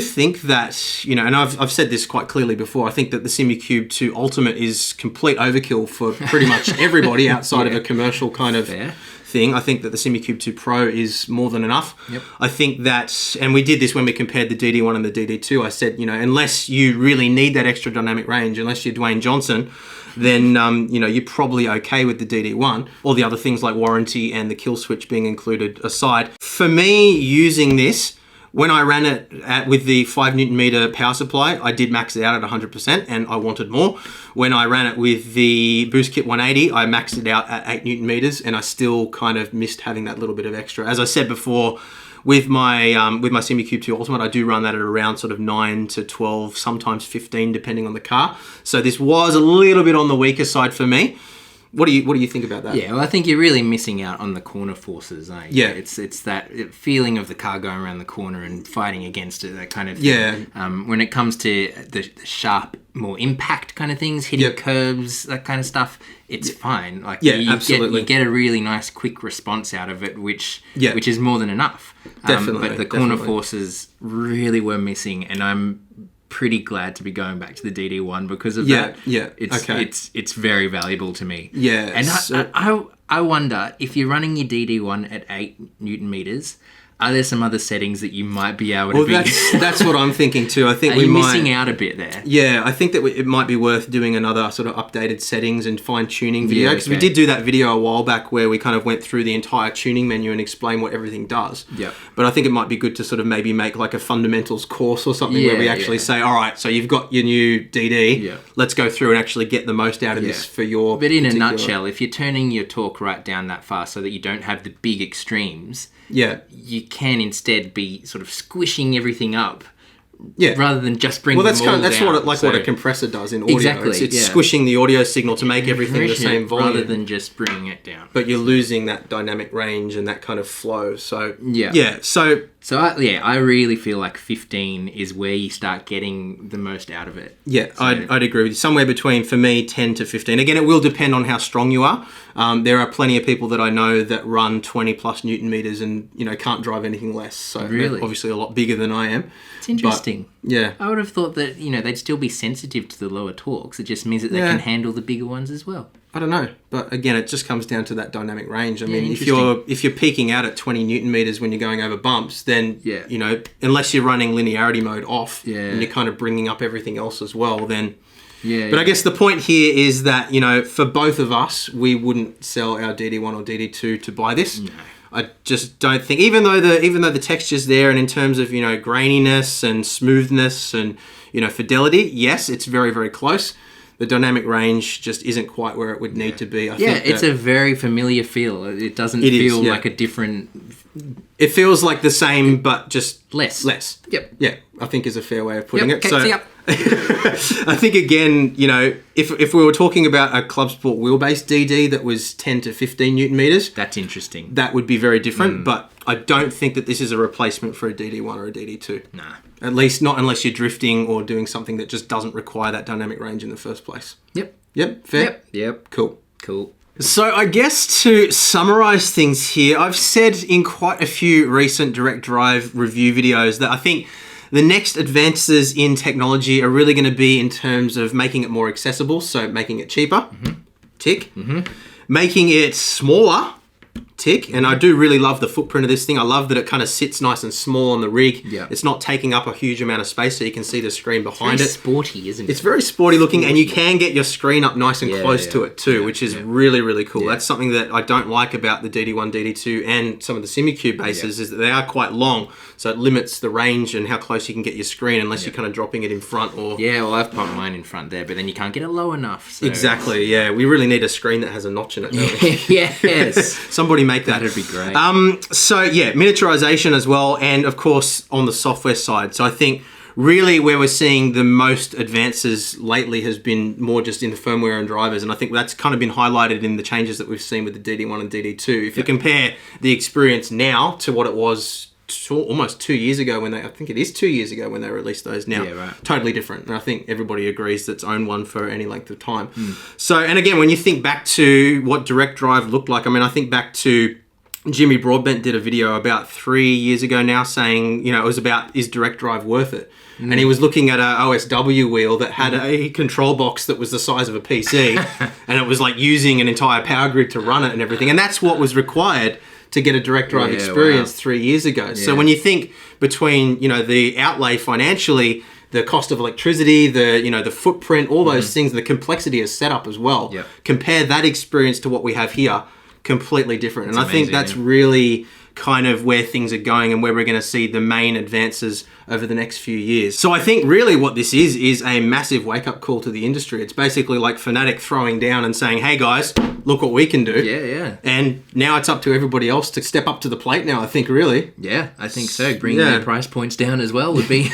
think that, you know, and I've said this quite clearly before, I think that the SimuCube 2 Ultimate is complete overkill for pretty much everybody outside of a commercial kind of thing. I think that the SimuCube 2 Pro is more than enough. I think that, and we did this when we compared the DD1 and the DD2, I said, you know, unless you really need that extra dynamic range, unless you're Dwayne Johnson, then, you know, you're probably okay with the DD1. All the other things like warranty and the kill switch being included aside. For me, using this, when I ran it with the 5 Newton meter power supply, I did max it out at 100% and I wanted more. When I ran it with the Boost Kit 180, I maxed it out at 8 Newton meters and I still kind of missed having that little bit of extra. As I said before, with my SimuCube 2 Ultimate, I do run that at around sort of 9 to 12, sometimes 15, depending on the car. So this was a little bit on the weaker side for me. What do you think about that? Yeah, well, I think you're really missing out on the corner forces, aren't you? Yeah. It's that feeling of the car going around the corner and fighting against it, that kind of thing. Yeah. When it comes to the sharp, more impact kind of things, hitting curves, that kind of stuff, it's fine. Like absolutely. You get a really nice quick response out of it, which is more than enough. Definitely. But the corner forces really were missing, and I'm pretty glad to be going back to the DD1 because of that. It's very valuable to me. And I wonder if you're running your DD1 at 8 Newton meters, are there some other settings that you might be able to be... that's what I'm thinking too. I think Are you missing out a bit there? Yeah, I think that it might be worth doing another sort of updated settings and fine-tuning video, because we did do that video a while back where we kind of went through the entire tuning menu and explained what everything does. But I think it might be good to sort of maybe make like a fundamentals course or something where we actually say, all right, so you've got your new DD, let's go through and actually get the most out of this for your But in a nutshell, if you're turning your torque right down that far so that you don't have the big extremes... you can instead be sort of squishing everything up, rather than just bringing them all down. That's what a compressor does in audio. Exactly, it's squishing the audio signal to make everything the same volume, rather than just bringing it down. But you're losing that dynamic range and that kind of flow. So So I really feel like 15 is where you start getting the most out of it. Yeah, so I'd agree with you. Somewhere between, for me, 10 to 15. Again, it will depend on how strong you are. There are plenty of people that I know that run 20 plus Newton meters and, you know, can't drive anything less. So they're obviously a lot bigger than I am. It's interesting. But, I would have thought that, you know, they'd still be sensitive to the lower torques. It just means that they can handle the bigger ones as well. I don't know, but again, it just comes down to that dynamic range. I mean, if you're peaking out at 20 Newton meters when you're going over bumps, then you know, unless you're running linearity mode off and you're kind of bringing up everything else as well, then. But I guess the point here is that, you know, for both of us, we wouldn't sell our DD1 or DD2 to buy this. No. I just don't think, even though the texture's there, and in terms of, you know, graininess and smoothness and, you know, fidelity, yes, it's very, very close. The dynamic range just isn't quite where it would need to be. I think it's a very familiar feel. It doesn't feel like a different... It feels like the same, but just less. Yep. Yeah, I think is a fair way of putting it. Okay, so I think, again, you know, if we were talking about a Club Sport wheelbase DD that was 10 to 15 Newton meters... That's interesting. That would be very different, but I don't think that this is a replacement for a DD1 or a DD2. Nah. At least not unless you're drifting or doing something that just doesn't require that dynamic range in the first place. Yep, fair? Yep. Cool. So I guess to summarize things here, I've said in quite a few recent direct drive review videos that I think the next advances in technology are really going to be in terms of making it more accessible, so making it cheaper, tick, making it smaller, tick, and I do really love the footprint of this thing. I love that it kind of sits nice and small on the rig. It's not taking up a huge amount of space, so you can see the screen behind it. It's very sporty, isn't it? It's very sporty looking, and you can get your screen up nice and close to it too, which is really, really cool. That's something that I don't like about the DD1, DD2, and some of the SimuCube bases is that they are quite long, so it limits the range and how close you can get your screen unless you're kind of dropping it in front or... Yeah, well, I've popped mine in front there, but then you can't get it low enough. So. Exactly, yeah. We really need a screen that has a notch in it, don't we? Yes. Somebody make that. That'd be great. So yeah, miniaturization as well, and of course on the software side. So I think really where we're seeing the most advances lately has been more just in the firmware and drivers, and I think that's kind of been highlighted in the changes that we've seen with the DD1 and DD2. If you compare the experience now to what it was almost 2 years ago when I think it is 2 years ago when they released those now. Yeah, right. Totally different. And I think everybody agrees that's owned one for any length of time. So, and again, when you think back to what direct drive looked like, I mean, I think back to Jimmy Broadbent did a video about 3 years ago now saying, it was about, is direct drive worth it? And he was looking at a OSW wheel that had a control box that was the size of a PC and it was like using an entire power grid to run it and everything. And that's what was required to get a direct drive experience 3 years ago. So when you think between, the outlay financially, the cost of electricity, the footprint, all those things, the complexity of setup as well, compare that experience to what we have here, completely different. And I think that's really kind of where things are going and where we're going to see the main advances over the next few years. So I think really what this is a massive wake-up call to the industry. It's basically like Fanatec throwing down and saying, hey guys, look what we can do. Yeah. And now it's up to everybody else to step up to the plate now, I think, really. Yeah, I think so. Bringing their price points down as well would be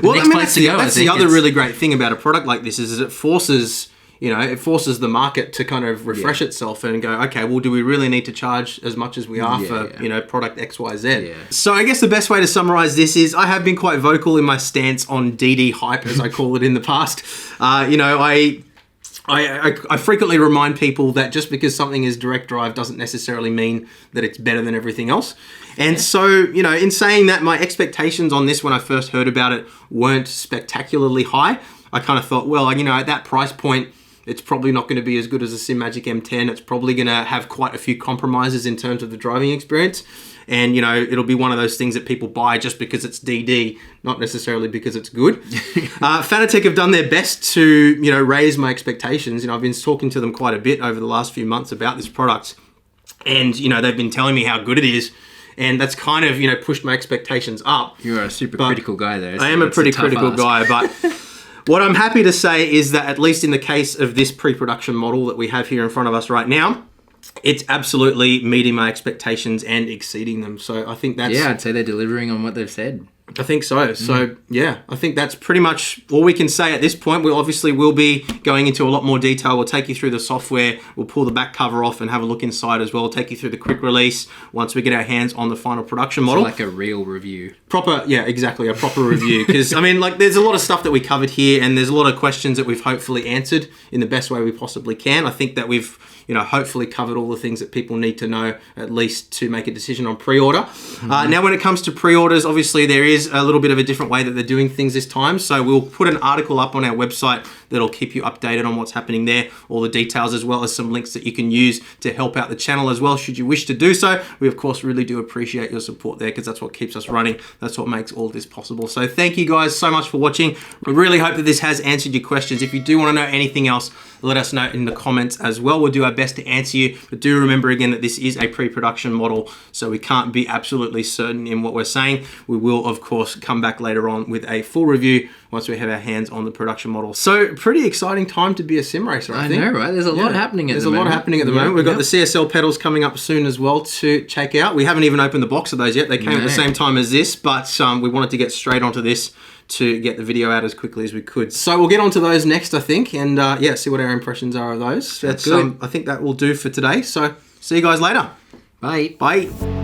well, I mean, that's the other really great thing about a product like this is it forces the market to kind of refresh itself and go, okay, well, do we really need to charge as much as we are for, product X, Y, Z? Yeah. So I guess the best way to summarize this is I have been quite vocal in my stance on DD hype, as I call it in the past. I frequently remind people that just because something is direct drive doesn't necessarily mean that it's better than everything else. And so, in saying that, my expectations on this when I first heard about it weren't spectacularly high. I kind of thought, well, at that price point, it's probably not going to be as good as a SimMagic M10. It's probably going to have quite a few compromises in terms of the driving experience. And, it'll be one of those things that people buy just because it's DD, not necessarily because it's good. Fanatec have done their best to, raise my expectations. I've been talking to them quite a bit over the last few months about this product. And, they've been telling me how good it is. And that's kind of, pushed my expectations up. You're a super critical guy there. So I am a pretty critical guy, but... What I'm happy to say is that at least in the case of this pre-production model that we have here in front of us right now, it's absolutely meeting my expectations and exceeding them. So I think that's... Yeah, I'd say they're delivering on what they've said. I think so. So, I think that's pretty much all we can say at this point. We obviously will be going into a lot more detail. We'll take you through the software. We'll pull the back cover off and have a look inside as well. We'll take you through the quick release once we get our hands on the final production model. So like a real review. Exactly, a proper review. Because, there's a lot of stuff that we covered here and there's a lot of questions that we've hopefully answered in the best way we possibly can. I think that we've hopefully covered all the things that people need to know, at least to make a decision on pre-order. Now, when it comes to pre-orders, obviously there is a little bit of a different way that they're doing things this time. So we'll put an article up on our website that'll keep you updated on what's happening there, all the details, as well as some links that you can use to help out the channel as well, should you wish to do so. We, of course, really do appreciate your support there because that's what keeps us running. That's what makes all this possible. So thank you guys so much for watching. We really hope that this has answered your questions. If you do want to know anything else, let us know in the comments as well. We'll do our best to answer you, but do remember again that this is a pre-production model, so we can't be absolutely certain in what we're saying. We will, of course, come back later on with a full review once we have our hands on the production model. So pretty exciting time to be a sim racer, I think. I know, right? There's a lot happening at the moment. There's a lot happening at the moment. We've got the CSL pedals coming up soon as well to check out. We haven't even opened the box of those yet. They came at the same time as this, but we wanted to get straight onto this to get the video out as quickly as we could. So we'll get onto those next, I think, and see what our impressions are of those. That's good. I think that will do for today. So see you guys later. Bye. Bye.